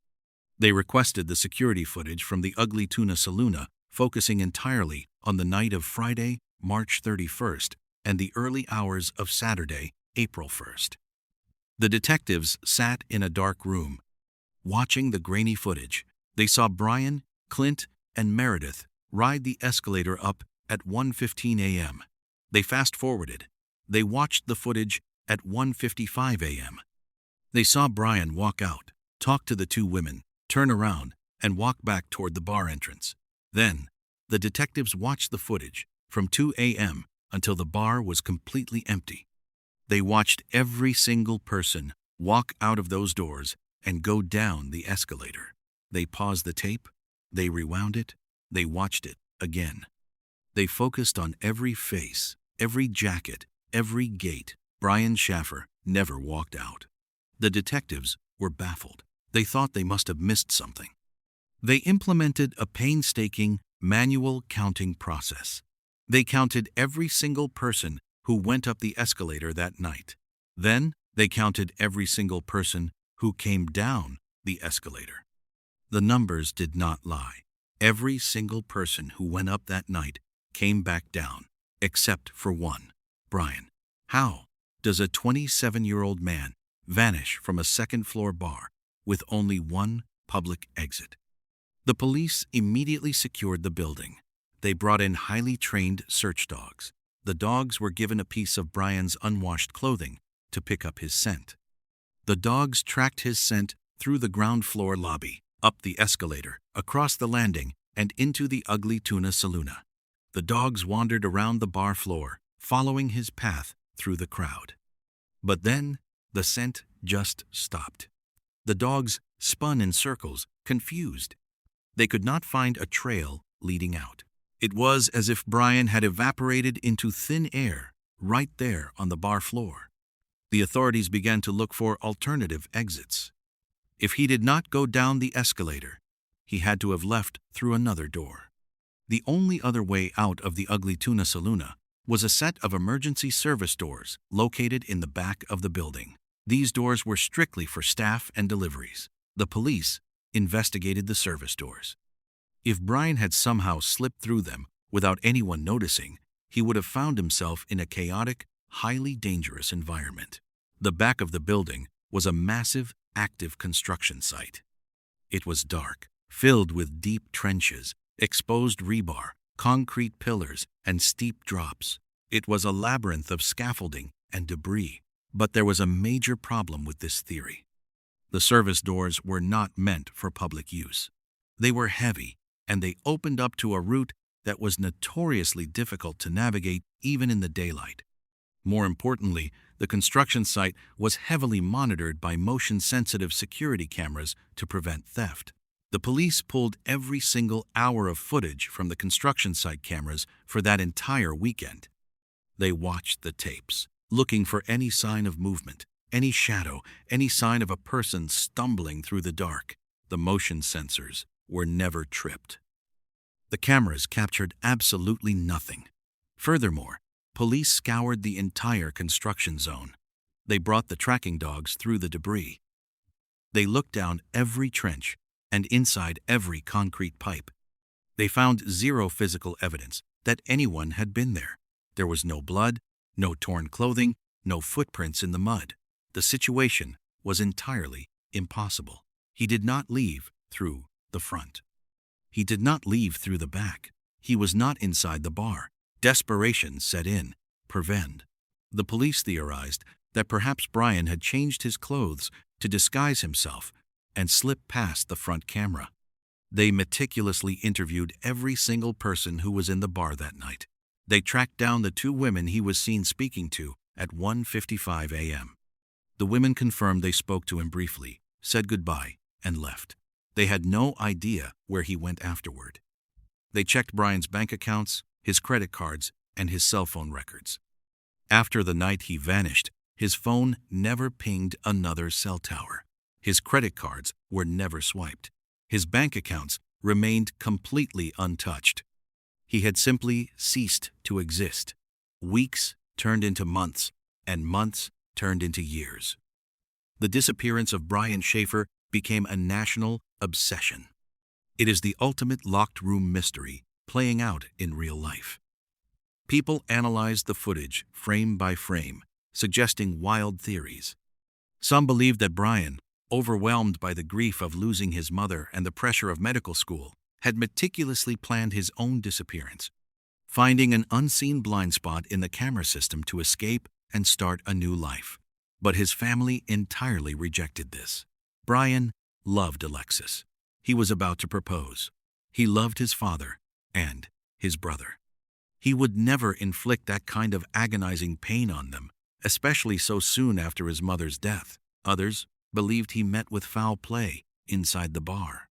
Speaker 1: They requested the security footage from the Ugly Tuna Saloon, focusing entirely on the night of Friday, March 31st, and the early hours of Saturday, April 1st. The detectives sat in a dark room. Watching the grainy footage, they saw Brian, Clint, and Meredith ride the escalator up at 1:15 a.m. They fast-forwarded. They watched the footage at 1:55 a.m. They saw Brian walk out, talk to the two women, turn around, and walk back toward the bar entrance. Then, the detectives watched the footage from 2 a.m. until the bar was completely empty. They watched every single person walk out of those doors and go down the escalator. They paused the tape, they rewound it, they watched it again. They focused on every face, every jacket, every gate. Brian Schaefer never walked out. The detectives were baffled. They thought they must have missed something. They implemented a painstaking manual counting process. They counted every single person who went up the escalator that night. Then, they counted every single person who came down the escalator. The numbers did not lie. Every single person who went up that night came back down, except for one, Brian. How does a 27-year-old man vanish from a second-floor bar with only one public exit? The police immediately secured the building. They brought in highly trained search dogs. The dogs were given a piece of Brian's unwashed clothing to pick up his scent. The dogs tracked his scent through the ground floor lobby, up the escalator, across the landing, and into the Ugly Tuna Saloon. The dogs wandered around the bar floor, following his path through the crowd. But then, the scent just stopped. The dogs spun in circles, confused. They could not find a trail leading out. It was as if Brian had evaporated into thin air right there on the bar floor. The authorities began to look for alternative exits. If he did not go down the escalator, he had to have left through another door. The only other way out of the Ugly Tuna Saloon was a set of emergency service doors located in the back of the building. These doors were strictly for staff and deliveries. The police investigated the service doors. If Brian had somehow slipped through them without anyone noticing, he would have found himself in a chaotic, highly dangerous environment. The back of the building was a massive, active construction site. It was dark, filled with deep trenches, exposed rebar, concrete pillars, and steep drops. It was a labyrinth of scaffolding and debris. But there was a major problem with this theory. The service doors were not meant for public use. They were heavy, and they opened up to a route that was notoriously difficult to navigate even in the daylight. More importantly, the construction site was heavily monitored by motion-sensitive security cameras to prevent theft. The police pulled every single hour of footage from the construction site cameras for that entire weekend. They watched the tapes, looking for any sign of movement, any shadow, any sign of a person stumbling through the dark. The motion sensors were never tripped. The cameras captured absolutely nothing. Furthermore, police scoured the entire construction zone. They brought the tracking dogs through the debris. They looked down every trench and inside every concrete pipe. They found zero physical evidence that anyone had been there. There was no blood, no torn clothing, no footprints in the mud. The situation was entirely impossible. He did not leave through the front. He did not leave through the back. He was not inside the bar. Desperation set in. Prevent. The police theorized that perhaps Brian had changed his clothes to disguise himself and slipped past the front camera. They meticulously interviewed every single person who was in the bar that night. They tracked down the 2 women he was seen speaking to at 1:55 a.m. The women confirmed they spoke to him briefly, said goodbye, and left. They had no idea where he went afterward. They checked Brian's bank accounts, his credit cards, and his cell phone records. After the night he vanished, his phone never pinged another cell tower. His credit cards were never swiped. His bank accounts remained completely untouched. He had simply ceased to exist. Weeks turned into months, and months turned into years. The disappearance of Brian Schaefer became a national obsession. It is the ultimate locked room mystery playing out in real life. People analyzed the footage frame by frame, suggesting wild theories. Some believed that Brian, overwhelmed by the grief of losing his mother and the pressure of medical school, had meticulously planned his own disappearance, finding an unseen blind spot in the camera system to escape and start a new life. But his family entirely rejected this. Brian loved Alexis. He was about to propose. He loved his father and his brother. He would never inflict that kind of agonizing pain on them, especially so soon after his mother's death. Others believed he met with foul play inside the bar.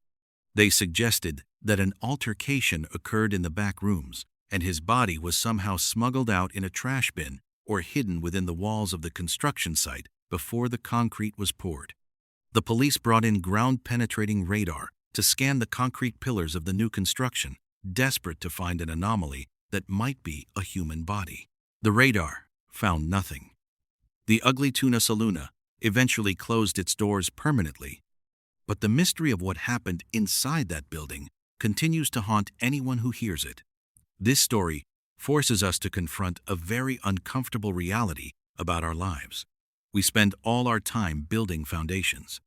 Speaker 1: They suggested that an altercation occurred in the back rooms, and his body was somehow smuggled out in a trash bin or hidden within the walls of the construction site before the concrete was poured. The police brought in ground-penetrating radar to scan the concrete pillars of the new construction, desperate to find an anomaly that might be a human body. The radar found nothing. The ugly Tuna Saluna eventually closed its doors permanently, but the mystery of what happened inside that building continues to haunt anyone who hears it. This story forces us to confront a very uncomfortable reality about our lives. We spend all our time building foundations.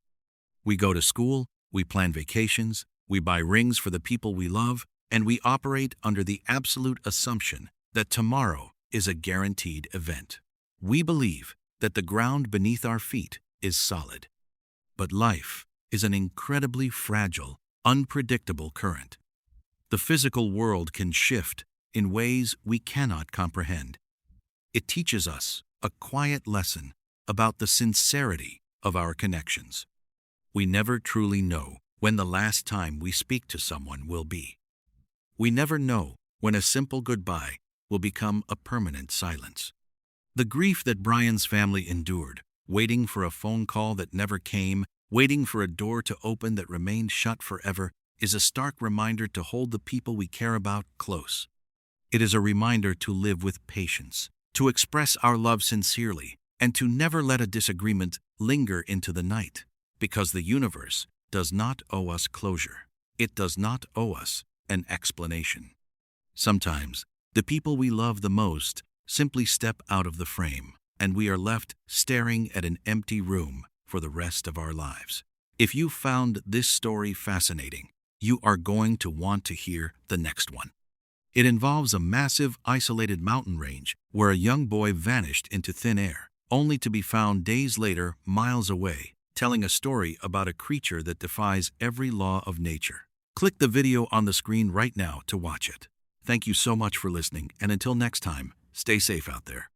Speaker 1: We go to school, we plan vacations, we buy rings for the people we love, and we operate under the absolute assumption that tomorrow is a guaranteed event. We believe that the ground beneath our feet is solid. But life is an incredibly fragile, unpredictable current. The physical world can shift in ways we cannot comprehend. It teaches us a quiet lesson about the sincerity of our connections. We never truly know when the last time we speak to someone will be. We never know when a simple goodbye will become a permanent silence. The grief that Brian's family endured, waiting for a phone call that never came, waiting for a door to open that remained shut forever, is a stark reminder to hold the people we care about close. It is a reminder to live with patience, to express our love sincerely, and to never let a disagreement linger into the night, because the universe does not owe us closure. It does not owe us an explanation. Sometimes, the people we love the most simply step out of the frame, and we are left staring at an empty room for the rest of our lives. If you found this story fascinating, you are going to want to hear the next one. It involves a massive, isolated mountain range where a young boy vanished into thin air, only to be found days later miles away, telling a story about a creature that defies every law of nature. Click the video on the screen right now to watch it. Thank you so much for listening, and until next time, stay safe out there.